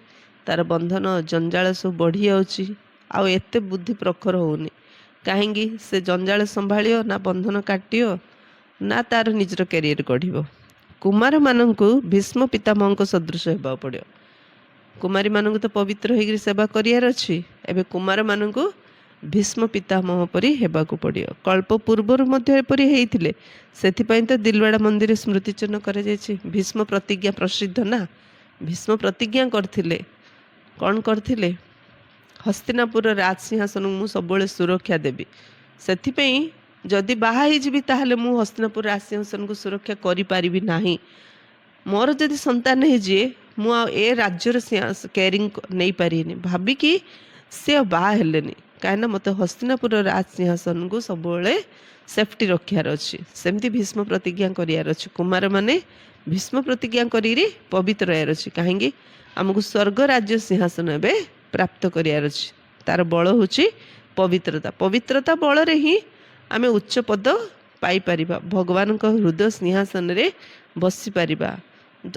ତାର ବନ୍ଧନ ଜଞ୍ଜାଳ ସବୁ ବଢ଼ି ଯାଉଛି, ଆଉ ଏତେ ବୁଦ୍ଧି ପ୍ରଖର ହେଉନି। କାହିଁକି, ସେ ଜଞ୍ଜାଳ ସମ୍ଭାଳିବ ନା, ବନ୍ଧନ କାଟିବ ନା, ତାର ନିଜର କ୍ୟାରିୟର ଗଢ଼ିବ। କୁମାରମାନଙ୍କୁ ଭୀଷ୍ମ ପିତାମହଙ୍କ ସଦୃଶ ହେବାକୁ ପଡ଼ିବ। କୁମାରୀମାନଙ୍କୁ ତ ପବିତ୍ର ହେଇକରି ସେବା କରିବାର ଅଛି, ଏବେ କୁମାରମାନଙ୍କୁ ଭୀଷ୍ମ ପିତାମହ ପରି ହେବାକୁ ପଡ଼ିବ। କଳ୍ପ ପୂର୍ବରୁ ମଧ୍ୟ ଏପରି ହେଇଥିଲେ, ସେଥିପାଇଁ ତ ଦିଲୱାଡ଼ା ମନ୍ଦିରରେ ସ୍ମୃତିଚିହ୍ନ କରାଯାଇଛି। ଭୀଷ୍ମ ପ୍ରତିଜ୍ଞା ପ୍ରସିଦ୍ଧ ନା, ଭୀଷ୍ମ ପ୍ରତିଜ୍ଞା କରିଥିଲେ। କ'ଣ କରିଥିଲେ? ହସ୍ତିନାପୁର ରାଜ ସିଂହାସନକୁ ମୁଁ ସବୁବେଳେ ସୁରକ୍ଷା ଦେବି। ସେଥିପାଇଁ ଯଦି ବାହା ହେଇଯିବି ତାହେଲେ ମୁଁ ହସ୍ତିନାପୁର ରାଜ ସିଂହାସନକୁ ସୁରକ୍ଷା କରିପାରିବି ନାହିଁ। ମୋର ଯଦି ସନ୍ତାନ ହେଇଯିବେ ମୁଁ ଆଉ ଏ ରାଜ୍ୟର କେୟାରିଂ ନେଇପାରିବିନି ଭାବିକି ସେ ଆଉ ବାହା ହେଲେନି। କାହିଁକିନା ମୋତେ ହସ୍ତିନାପୁର ରାଜ ସିଂହାସନକୁ ସବୁବେଳେ ସେଫ୍ଟି ରଖିବାର ଅଛି। ସେମିତି ଭୀଷ୍ମ ପ୍ରତିଜ୍ଞା କରିବାର ଅଛି। କୁମାରମାନେ ଭୀଷ୍ମ ପ୍ରତିଜ୍ଞା କରିକି ପବିତ୍ର ରହିବାର ଅଛି। କାହିଁକି? ଆମକୁ ସ୍ୱର୍ଗ ରାଜ୍ୟ ସିଂହାସନ ଏବେ ପ୍ରାପ୍ତ କରିବାର ଅଛି। ତାର ବଳ ହେଉଛି ପବିତ୍ରତା। ପବିତ୍ରତା ବଳରେ ହିଁ ଆମେ ଉଚ୍ଚ ପଦ ପାଇପାରିବା, ଭଗବାନଙ୍କ ହୃଦୟ ସିଂହାସନରେ ବସିପାରିବା।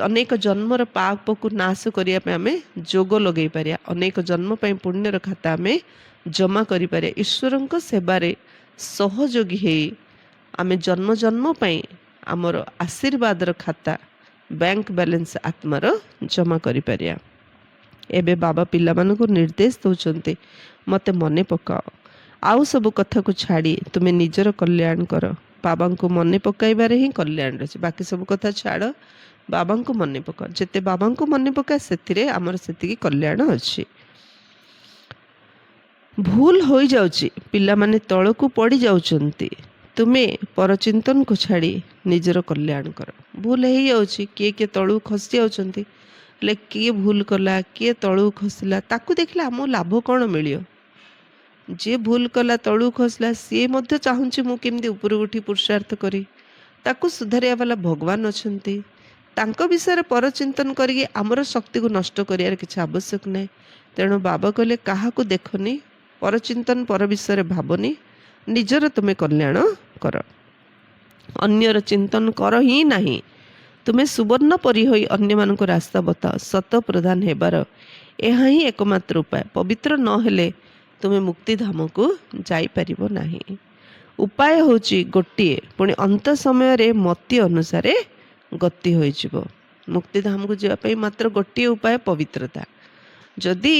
ଅନେକ ଜନ୍ମର ପାପକୁ ନାଶ କରିବା ପାଇଁ ଆମେ ଯୋଗ ଲଗାଇ ପାରିବା। ଅନେକ ଜନ୍ମ ପାଇଁ ପୁଣ୍ୟର ଖାତା ଆମେ ଜମା କରିପାରିବା। ଈଶ୍ୱରଙ୍କ ସେବାରେ ସହଯୋଗୀ ହେଇ ଆମେ ଜନ୍ମ ଜନ୍ମ ପାଇଁ ଆମର ଆଶୀର୍ବାଦର ଖାତା, ବ୍ୟାଙ୍କ ବାଲାନ୍ସ ଆତ୍ମାର ଜମା କରିପାରିବା। ଏବେ ବାବା ପିଲାମାନଙ୍କୁ ନିର୍ଦ୍ଦେଶ ଦେଉଛନ୍ତି, ମୋତେ ମନେ ପକାଅ, ଆଉ ସବୁ କଥାକୁ ଛାଡ଼ି ତୁମେ ନିଜର କଲ୍ୟାଣ କର। ବାବାଙ୍କୁ ମନେ ପକାଇବାରେ ହିଁ କଲ୍ୟାଣ ଅଛି। ବାକି ସବୁ କଥା ଛାଡ଼, ବାବାଙ୍କୁ ମନେ ପକାଅ। ଯେତେ ବାବାଙ୍କୁ ମନେ ପକାଏ ସେଥିରେ ଆମର ସେତିକି କଲ୍ୟାଣ ଅଛି। ଭୁଲ ହୋଇଯାଉଛି, ପିଲାମାନେ ତଳକୁ ପଡ଼ି ଯାଉଛନ୍ତି। ତୁମେ ପରଚିନ୍ତନକୁ ଛାଡ଼ି ନିଜର କଲ୍ୟାଣ କର। ଭୁଲ ହେଇଯାଉଛି, କିଏ କିଏ ତଳକୁ ଖସି ଯାଉଛନ୍ତି। ହେଲେ କିଏ ଭୁଲ କଲା, କିଏ ତଳକୁ ଖସିଲା, ତାକୁ ଦେଖିଲେ ଆମକୁ ଲାଭ କ'ଣ ମିଳିବ? ଯିଏ ଭୁଲ କଲା, ତଳକୁ ଖସିଲା, ସିଏ ମଧ୍ୟ ଚାହୁଁଛି ମୁଁ କେମିତି ଉପରକୁ ଉଠି ପୁରୁଷାର୍ଥ କରି। ତାକୁ ସୁଧାରିବା ବାଲା ଭଗବାନ ଅଛନ୍ତି। ତାଙ୍କ ବିଷୟରେ ପରଚିନ୍ତନ କରିକି ଆମର ଶକ୍ତିକୁ ନଷ୍ଟ କରିବାର କିଛି ଆବଶ୍ୟକ ନାହିଁ। ତେଣୁ ବାବା କହିଲେ, କାହାକୁ ଦେଖନି, ପରଚିନ୍ତନ ପର ବିଷୟରେ ଭାବନି, ନିଜର ତୁମେ କଲ୍ୟାଣ କର। ଅନ୍ୟର ଚିନ୍ତନ କର ହିଁ ନାହିଁ। ତୁମେ ସୁବର୍ଣ୍ଣ ପରି ହୋଇ ଅନ୍ୟମାନଙ୍କୁ ରାସ୍ତା ବତାଅ। ସତ ପ୍ରଧାନ ହେବାର ଏହା ହିଁ ଏକମାତ୍ର ଉପାୟ। ପବିତ୍ର ନହେଲେ ତୁମେ ମୁକ୍ତିଧାମକୁ ଯାଇପାରିବ ନାହିଁ। ଉପାୟ ହେଉଛି ଗୋଟିଏ, ପୁଣି ଅନ୍ତ ସମୟରେ ମତି ଅନୁସାରେ ଗତି ହୋଇଯିବ। ମୁକ୍ତିଧାମକୁ ଯିବା ପାଇଁ ମାତ୍ର ଗୋଟିଏ ଉପାୟ, ପବିତ୍ରତା। ଯଦି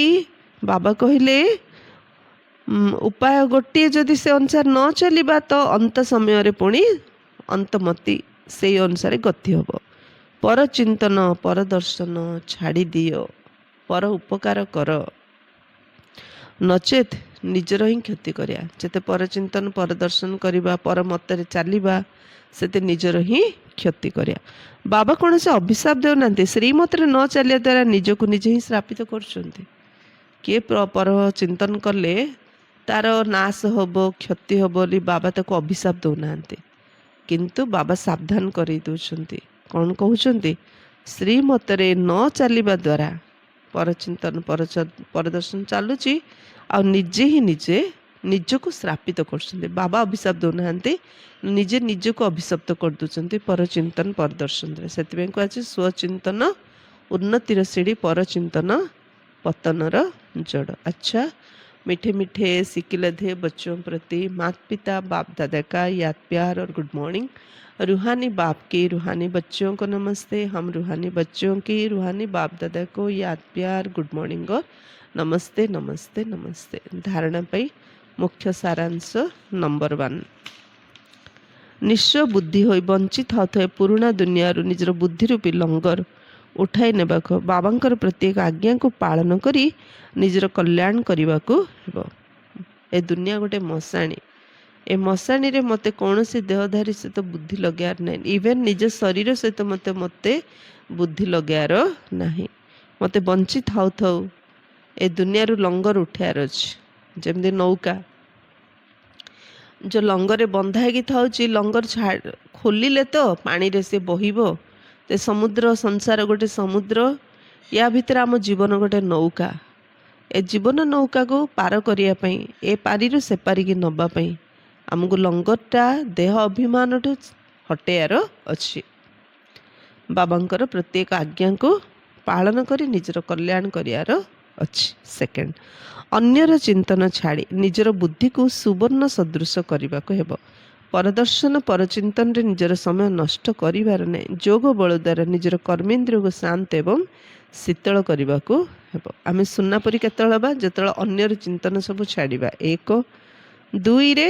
ବାବା କହିଲେ ଉପାୟ ଗୋଟିଏ, ଯଦି ସେ ଅନୁସାରେ ନ ଚାଲିବା ତ ଅନ୍ତ ସମୟରେ ପୁଣି ଅନ୍ତମତି ସେଇ ଅନୁସାରେ ଗତି ହେବ। ପରଚିନ୍ତନ, ପରଦର୍ଶନ ଛାଡ଼ି ଦିଅ, ପର ଉପକାର କର, ନଚେତ ନିଜର ହିଁ କ୍ଷତି କରିବା। ଯେତେ ପରଚିନ୍ତନ ପରଦର୍ଶନ କରିବା, ପର ମତରେ ଚାଲିବା, ସେତେ ନିଜର ହିଁ କ୍ଷତି କରିବା। ବାବା କୌଣସି ଅଭିଶାପ ଦେଉନାହାନ୍ତି। ଶ୍ରୀମତରେ ନ ଚାଲିବା ଦ୍ୱାରା ନିଜକୁ ନିଜେ ହିଁ ଶ୍ରାପିତ କରୁଛନ୍ତି। କିଏ ପର ଚିନ୍ତନ କଲେ ତାର ନାଶ ହେବ, କ୍ଷତି ହେବ ବୋଲି ବାବା ତାକୁ ଅଭିଶାପ ଦେଉନାହାନ୍ତି। କିନ୍ତୁ ବାବା ସାବଧାନ କରେଇ ଦେଉଛନ୍ତି। କ'ଣ କହୁଛନ୍ତି? ଶ୍ରୀମତରେ ନ ଚାଲିବା ଦ୍ୱାରା ପରଚିନ୍ତନ ପରଦର୍ଶନ ଚାଲୁଛି, ଆଉ ନିଜେ ହିଁ ନିଜକୁ ଶ୍ରାପିତ କରୁଛନ୍ତି। ବାବା ଅଭିଶାପ ଦେଉନାହାନ୍ତି, ନିଜେ ନିଜକୁ ଅଭିଶପ୍ତ କରିଦେଉଛନ୍ତି ପରଚିନ୍ତନ ପରଦର୍ଶନରେ। ସେଥିପାଇଁ କୁହାଯାଇଛି ସ୍ୱଚିନ୍ତନ ଉନ୍ନତିର ସିଡ଼ି, ପରଚିନ୍ତନ ପତନର ଜଡ଼। ଆଚ୍ଛା, मीठे मीठे सिकिलधे बच्चों प्रति माता पिता बाप दादा का याद प्यार और गुड मॉर्निंग। रूहानी बाप की रूहानी बच्चों को नमस्ते। हम रूहानी बच्चों की रूहानी बाप दादा को याद प्यार, गुड मॉर्निंग और नमस्ते नमस्ते नमस्ते। धारणा पाई मुख्य सारांश नंबर 1, निश्चय बुद्धि होई बंचित होता पुराणा दुनिया निजर बुद्धि रूपी लंगर उठाई नेबाको बाबांकर प्रत्येक आज्ञा को पालन करी निजर कल्याण करने ए दुनिया गोटे मशाणी। ए मशाणी रे मते कौन सी देहधारी सहित बुद्धि लगार ना, इवेन निज शरीर सहित मते मते बुद्धि लगार ना। मते बंची थाउ थाउ ए दुनिया रू लंगर उठार अच्छे। जमती नौका जो लंगर बंधा है था, लंगर खोलिले तो पानी रे से बहिबो। ते समुद्र संसार गोटे समुद्र, या भितर आम जीवन गोटे नौका। ए जीवन नौका को पार करिया पई, ए पारिरु से पारिकी नबा पई आमको लंगरटा देह अभिमान हटेयार अच्छी। बाबांकर प्रत्येक आज्ञा को पालन करी निजर कल्याण करियार अच्छी। सेकेंड, अन्यर चिंतन छाड़ी निजर बुद्धि को सुवर्ण सदृश करने को हेबो। परदर्शन परचिंतन रे निजर समय नष्ट करिवार नै। जोग बल द्वारा निजर कर्मेंद्रिय को शांत एवं शीतल करने को ହେବ। ଆମେ ସୁନା ପରି କେତେବେଳେ ହେବା? ଯେତେବେଳେ ଅନ୍ୟର ଚିନ୍ତନ ସବୁ ଛାଡ଼ିବା। 1 2ରେ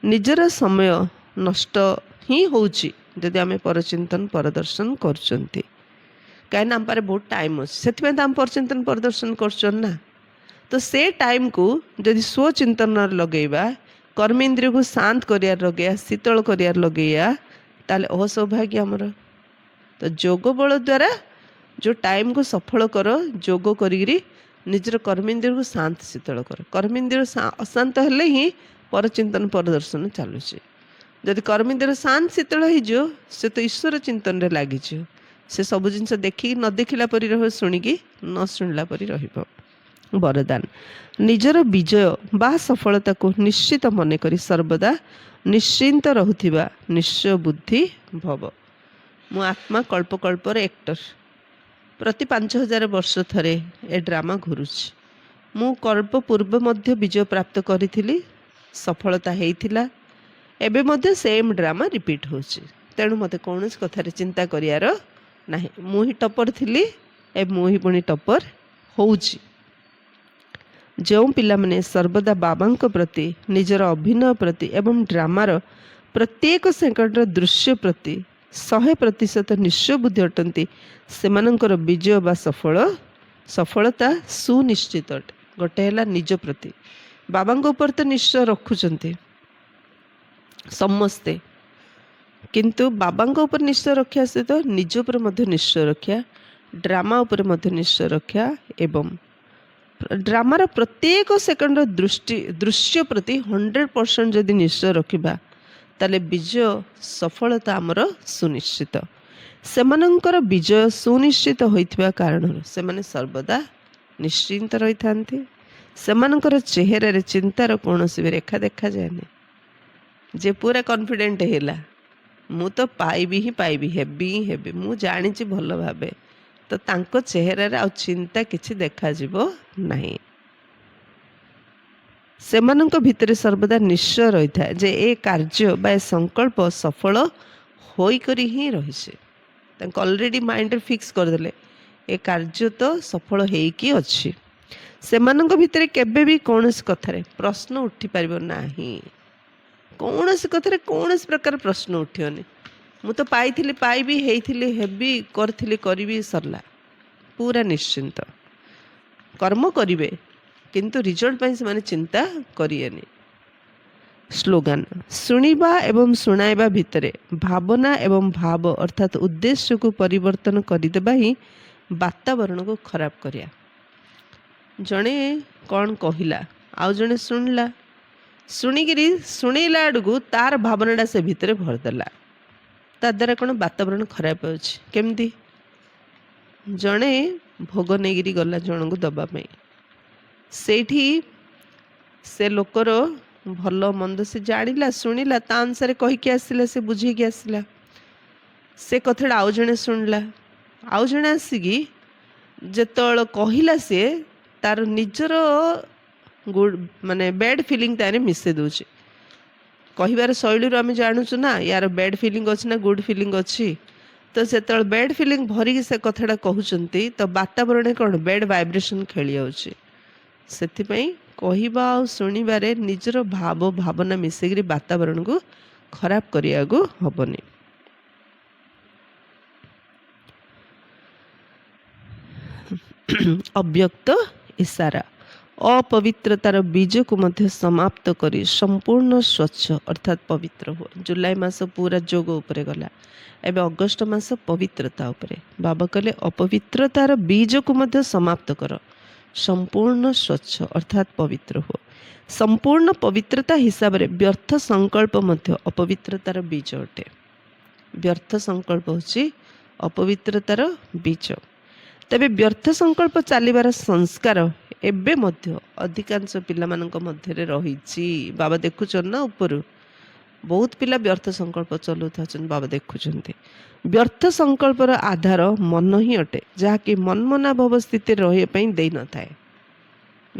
ନିଜର ସମୟ ନଷ୍ଟ ହିଁ ହେଉଛି ଯଦି ଆମେ ପରଚିନ୍ତନ ପରଦର୍ଶନ କରୁଛନ୍ତି। କାହିଁକିନା ଆମ ପାଖରେ ବହୁତ ଟାଇମ୍ ଅଛି, ସେଥିପାଇଁ ତ ଆମେ ପରଚିନ୍ତନ ପରଦର୍ଶନ କରୁଛନ୍ତି ନା। ତ ସେ ଟାଇମ୍କୁ ଯଦି ସ୍ୱଚିନ୍ତନରେ ଲଗେଇବା, କର୍ମେନ୍ଦ୍ରିୟକୁ ଶାନ୍ତ କରିବାରେ ଲଗେଇବା, ଶୀତଳ କରିବାରେ ଲଗେଇବା, ତାହେଲେ ଅସୌଭାଗ୍ୟ ଆମର। ତ ଯୋଗ ବଳ ଦ୍ୱାରା ଯେଉଁ ଟାଇମ୍କୁ ସଫଳ କର, ଯୋଗ କରିକିରି ନିଜର କର୍ମେନ୍ଦ୍ରିୟକୁ ଶାନ୍ତ ଶୀତଳ କର। କର୍ମେନ୍ଦ୍ରିୟ ଅଶାନ୍ତ ହେଲେ ହିଁ ପରଚିନ୍ତନ ପରଦର୍ଶନ ଚାଲୁଛି। ଯଦି କର୍ମେନ୍ଦ୍ରିୟ ଶାନ୍ତ ଶୀତଳ ହେଇଯିବ, ସେ ତ ଈଶ୍ୱର ଚିନ୍ତନରେ ଲାଗିଯିବ। ସେ ସବୁ ଜିନିଷ ଦେଖିକି ନ ଦେଖିଲା ପରି ରହିବ, ଶୁଣିକି ନ ଶୁଣିଲା ପରି ରହିବ। ବରଦାନ, ନିଜର ବିଜୟ ବା ସଫଳତାକୁ ନିଶ୍ଚିତ ମନେକରି ସର୍ବଦା ନିଶ୍ଚିନ୍ତ ରହୁଥିବା ନିଶ୍ଚୟ ବୁଦ୍ଧି ଭବ। ମୁଁ ଆତ୍ମା କଳ୍ପକଳ୍ପର ଏକ୍ଟର। ପ୍ରତି 5000 ବର୍ଷ ଥରେ ଏ ଡ୍ରାମା ଘୁରୁଛି। ମୁଁ କଳ୍ପ ପୂର୍ବେ ମଧ୍ୟ ବିଜୟ ପ୍ରାପ୍ତ କରିଥିଲି, ସଫଳତା ହେଇଥିଲା। ଏବେ ମଧ୍ୟ ସେମ୍ ଡ୍ରାମା ରିପିଟ୍ ହେଉଛି। ତେଣୁ ମୋତେ କୌଣସି କଥାରେ ଚିନ୍ତା କରିବାର ନାହିଁ। ମୁଁ ହିଁ ଟପର ଥିଲି, ଏବେ ମୁଁ ହିଁ ପୁଣି ଟପର ହେଉଛି। ଯେଉଁ ପିଲାମାନେ ସର୍ବଦା ବାବାଙ୍କ ପ୍ରତି, ନିଜର ଅଭିନୟ ପ୍ରତି ଏବଂ ଡ୍ରାମାର ପ୍ରତ୍ୟେକ ସେକେଣ୍ଡର ଦୃଶ୍ୟ ପ୍ରତି 100% ନିଶ୍ଚୟ ବୁଦ୍ଧି ଅଟନ୍ତି, ସେମାନଙ୍କର ବିଜୟ ବା ସଫଳତା ସୁନିଶ୍ଚିତ ଅଟେ। ଗୋଟେ ହେଲା ନିଜ ପ୍ରତି, ବାବାଙ୍କ ଉପରେ ତ ନିଶ୍ଚୟ ରଖୁଛନ୍ତି ସମସ୍ତେ, କିନ୍ତୁ ବାବାଙ୍କ ଉପରେ ନିଶ୍ଚୟ ରଖିବା ସହିତ ନିଜ ଉପରେ ମଧ୍ୟ ନିଶ୍ଚୟ ରଖିବା, ଡ୍ରାମା ଉପରେ ମଧ୍ୟ ନିଶ୍ଚୟ ରଖିବା ଏବଂ ଡ୍ରାମାର ପ୍ରତ୍ୟେକ ସେକେଣ୍ଡର ଦୃଶ୍ୟ ପ୍ରତି 100% ଯଦି ନିଶ୍ଚୟ ରଖିବା, ତାହେଲେ ବିଜୟ ସଫଳତା ଆମର ସୁନିଶ୍ଚିତ। ସେମାନଙ୍କର ବିଜୟ ସୁନିଶ୍ଚିତ ହୋଇଥିବା କାରଣରୁ ସେମାନେ ସର୍ବଦା ନିଶ୍ଚିନ୍ତ ରହିଥାନ୍ତି। ସେମାନଙ୍କର ଚେହେରାରେ ଚିନ୍ତାର କୌଣସି ବି ରେଖା ଦେଖାଯାଏନି। ଯେ ପୁରା କନଫିଡେଣ୍ଟ ହେଲା, ମୁଁ ତ ପାଇବି ହିଁ ପାଇବି, ହେବି ହିଁ ହେବି, ମୁଁ ଜାଣିଛି ଭଲ ଭାବେ, ତ ତାଙ୍କ ଚେହେରାରେ ଆଉ ଚିନ୍ତା କିଛି ଦେଖାଯିବ ନାହିଁ। ସେମାନଙ୍କ ଭିତରେ ସର୍ବଦା ନିଶ୍ଚୟ ରହିଥାଏ ଯେ ଏ କାର୍ଯ୍ୟ ବା ଏ ସଂକଳ୍ପ ସଫଳ ହୋଇକରି ହିଁ ରହିଛି। ତାଙ୍କୁ ଅଲରେଡ଼ି ମାଇଣ୍ଡରେ ଫିକ୍ସ କରିଦେଲେ ଏ କାର୍ଯ୍ୟ ତ ସଫଳ ହେଇକି ଅଛି। ସେମାନଙ୍କ ଭିତରେ କେବେ ବି କୌଣସି କଥାରେ ପ୍ରଶ୍ନ ଉଠିପାରିବ ନାହିଁ। କୌଣସି କଥାରେ କୌଣସି ପ୍ରକାର ପ୍ରଶ୍ନ ଉଠିବନି। ମୁଁ ତ ପାଇଥିଲି ପାଇବି, ହେଇଥିଲି ହେବି, କରିଥିଲି କରିବି, ସରିଲା। ପୁରା ନିଶ୍ଚିନ୍ତ। କର୍ମ କରିବେ, କିନ୍ତୁ ରିଜଲ୍ଟ ପାଇଁ ସେମାନେ ଚିନ୍ତା କରିବେନି। ସ୍ଲୋଗାନ, ଶୁଣିବା ଏବଂ ଶୁଣାଇବା ଭିତରେ ଭାବନା ଏବଂ ଭାବ ଅର୍ଥାତ୍ ଉଦ୍ଦେଶ୍ୟକୁ ପରିବର୍ତ୍ତନ କରିଦେବା ହିଁ ବାତାବରଣକୁ ଖରାପ କରିବା। ଜଣେ କ'ଣ କହିଲା, ଆଉ ଜଣେ ଶୁଣିଲା, ଶୁଣିକିରି ଶୁଣେଇଲା ଆଡ଼କୁ ତାର ଭାବନାଟା ସେ ଭିତରେ ଭରିଦେଲା, ତା ଦ୍ୱାରା କ'ଣ ବାତାବରଣ ଖରାପ ହେଉଛି। କେମିତି? ଜଣେ ଭୋଗ ନେଇକିରି ଗଲା ଜଣଙ୍କୁ ଦେବା ପାଇଁ, ସେଇଠି ସେ ଲୋକର ଭଲ ମନ୍ଦ ସେ ଜାଣିଲା, ଶୁଣିଲା, ତା ଅନୁସାରେ କହିକି ଆସିଲା, ସେ ବୁଝେଇକି ଆସିଲା। ସେ କଥାଟା ଆଉ ଜଣେ ଶୁଣିଲା, ଆଉ ଜଣେ ଆସିକି ଯେତେବେଳେ କହିଲା, ସିଏ ତାର ନିଜର ମାନେ ବ୍ୟାଡ୍ ଫିଲିଂ ତାରେ ମିଶେଇ ଦେଉଛି। କହିବାର ଶୈଳୀରୁ ଆମେ ଜାଣୁଛୁ ନା ୟାର ବ୍ୟାଡ୍ ଫିଲିଂ ଅଛି ନା ଗୁଡ୍ ଫିଲିଂ ଅଛି। ତ ଯେତେବେଳେ ବ୍ୟାଡ୍ ଫିଲିଂ ଭରିକି ସେ କଥାଟା କହୁଛନ୍ତି, ତ ବାତାବରଣରେ କ'ଣ ବ୍ୟାଡ୍ ଭାଇବ୍ରେସନ୍ ଖେଳି ଯାଉଛି। ସେଥିପାଇଁ କହିବା ଆଉ ଶୁଣିବାରେ ନିଜର ଭାବ ଭାବନା ମିଶେଇକିରି ବାତାବରଣକୁ ଖରାପ କରିବାକୁ ହବନି। ଅବ୍ୟକ୍ତ ଇଶାରା, ଅପବିତ୍ରତାର ବୀଜକୁ ମଧ୍ୟ ସମାପ୍ତ କରି ସମ୍ପୂର୍ଣ୍ଣ ସ୍ୱଚ୍ଛ ଅର୍ଥାତ୍ ପବିତ୍ର ହୁଅ। ଜୁଲାଇ ମାସ ପୁରା ଯୋଗ ଉପରେ ଗଲା, ଏବେ ଅଗଷ୍ଟ ମାସ ପବିତ୍ରତା ଉପରେ। ବାବା କହିଲେ ଅପବିତ୍ରତାର ବୀଜକୁ ମଧ୍ୟ ସମାପ୍ତ କର, ସମ୍ପୂର୍ଣ୍ଣ ସ୍ୱଚ୍ଛ ଅର୍ଥାତ୍ ପବିତ୍ର ହୁଅ। ସମ୍ପୂର୍ଣ୍ଣ ପବିତ୍ରତା ହିସାବରେ ବ୍ୟର୍ଥ ସଂକଳ୍ପ ମଧ୍ୟ ଅପବିତ୍ରତାର ବୀଜ ଅଟେ। ବ୍ୟର୍ଥ ସଂକଳ୍ପ ହେଉଛି ଅପବିତ୍ରତାର ବୀଜ। ତେବେ ବ୍ୟର୍ଥ ସଂକଳ୍ପ ଚାଲିବାର ସଂସ୍କାର ଏବେ ମଧ୍ୟ ଅଧିକାଂଶ ପିଲାମାନଙ୍କ ମଧ୍ୟରେ ରହିଛି। ବାବା ଦେଖୁଛନ୍ତି ନା, ଉପରୁ ବହୁତ ପିଲା ବ୍ୟର୍ଥ ସଂକଳ୍ପ ଚଲାଉଥାଉଛନ୍ତି, ବାବା ଦେଖୁଛନ୍ତି। ବ୍ୟର୍ଥ ସଂକଳ୍ପର ଆଧାର ମନ ହିଁ ଅଟେ, ଯାହାକି ମନ୍ମନାଭବ ସ୍ଥିତିରେ ରହିବା ପାଇଁ ଦେଇନଥାଏ।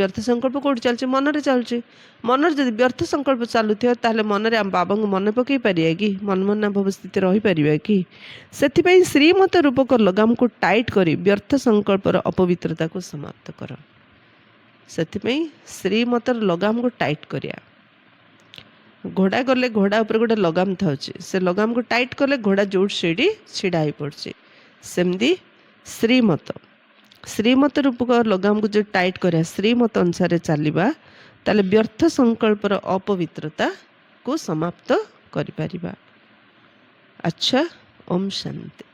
ବ୍ୟର୍ଥ ସଂକଳ୍ପ କେଉଁଠି ଚାଲିଛି? ମନରେ ଚାଲୁଛି। ମନରେ ଯଦି ବ୍ୟର୍ଥ ସଂକଳ୍ପ ଚାଲୁଥିବ ତାହେଲେ ମନରେ ଆମ ବାବାଙ୍କୁ ମନେ ପକାଇ ପାରିବା କି? ମନମନାଭବ ସ୍ଥିତି ରହିପାରିବା କି? ସେଥିପାଇଁ ଶ୍ରୀମତ ରୂପକ ଲଗାମକୁ ଟାଇଟ୍ କରି ବ୍ୟର୍ଥ ସଂକଳ୍ପର ଅପବିତ୍ରତାକୁ ସମାପ୍ତ କର। ସେଥିପାଇଁ ଶ୍ରୀମତର ଲଗାମକୁ ଟାଇଟ୍ କରିବା। ଘୋଡ଼ା ଗଲେ ଘୋଡ଼ା ଉପରେ ଗୋଟେ ଲଗାମ ଥାଉଛି, ସେ ଲଗାମକୁ ଟାଇଟ୍ କଲେ ଘୋଡ଼ା ଯୋଉଠି ସେଇଠି ଛିଡ଼ା ହେଇପଡ଼ୁଛି। ସେମିତି ଶ୍ରୀମତ ରୂପକ ଲଗାମକୁ ଯେଉଁ ଟାଇଟ୍ କରିବା, ଶ୍ରୀମତ ଅନୁସାରେ ଚାଲିବା, ତାହେଲେ ବ୍ୟର୍ଥ ସଂକଳ୍ପର ଅପବିତ୍ରତାକୁ ସମାପ୍ତ କରିପାରିବା। ଆଚ୍ଛା, ଓମ୍ ଶାନ୍ତି।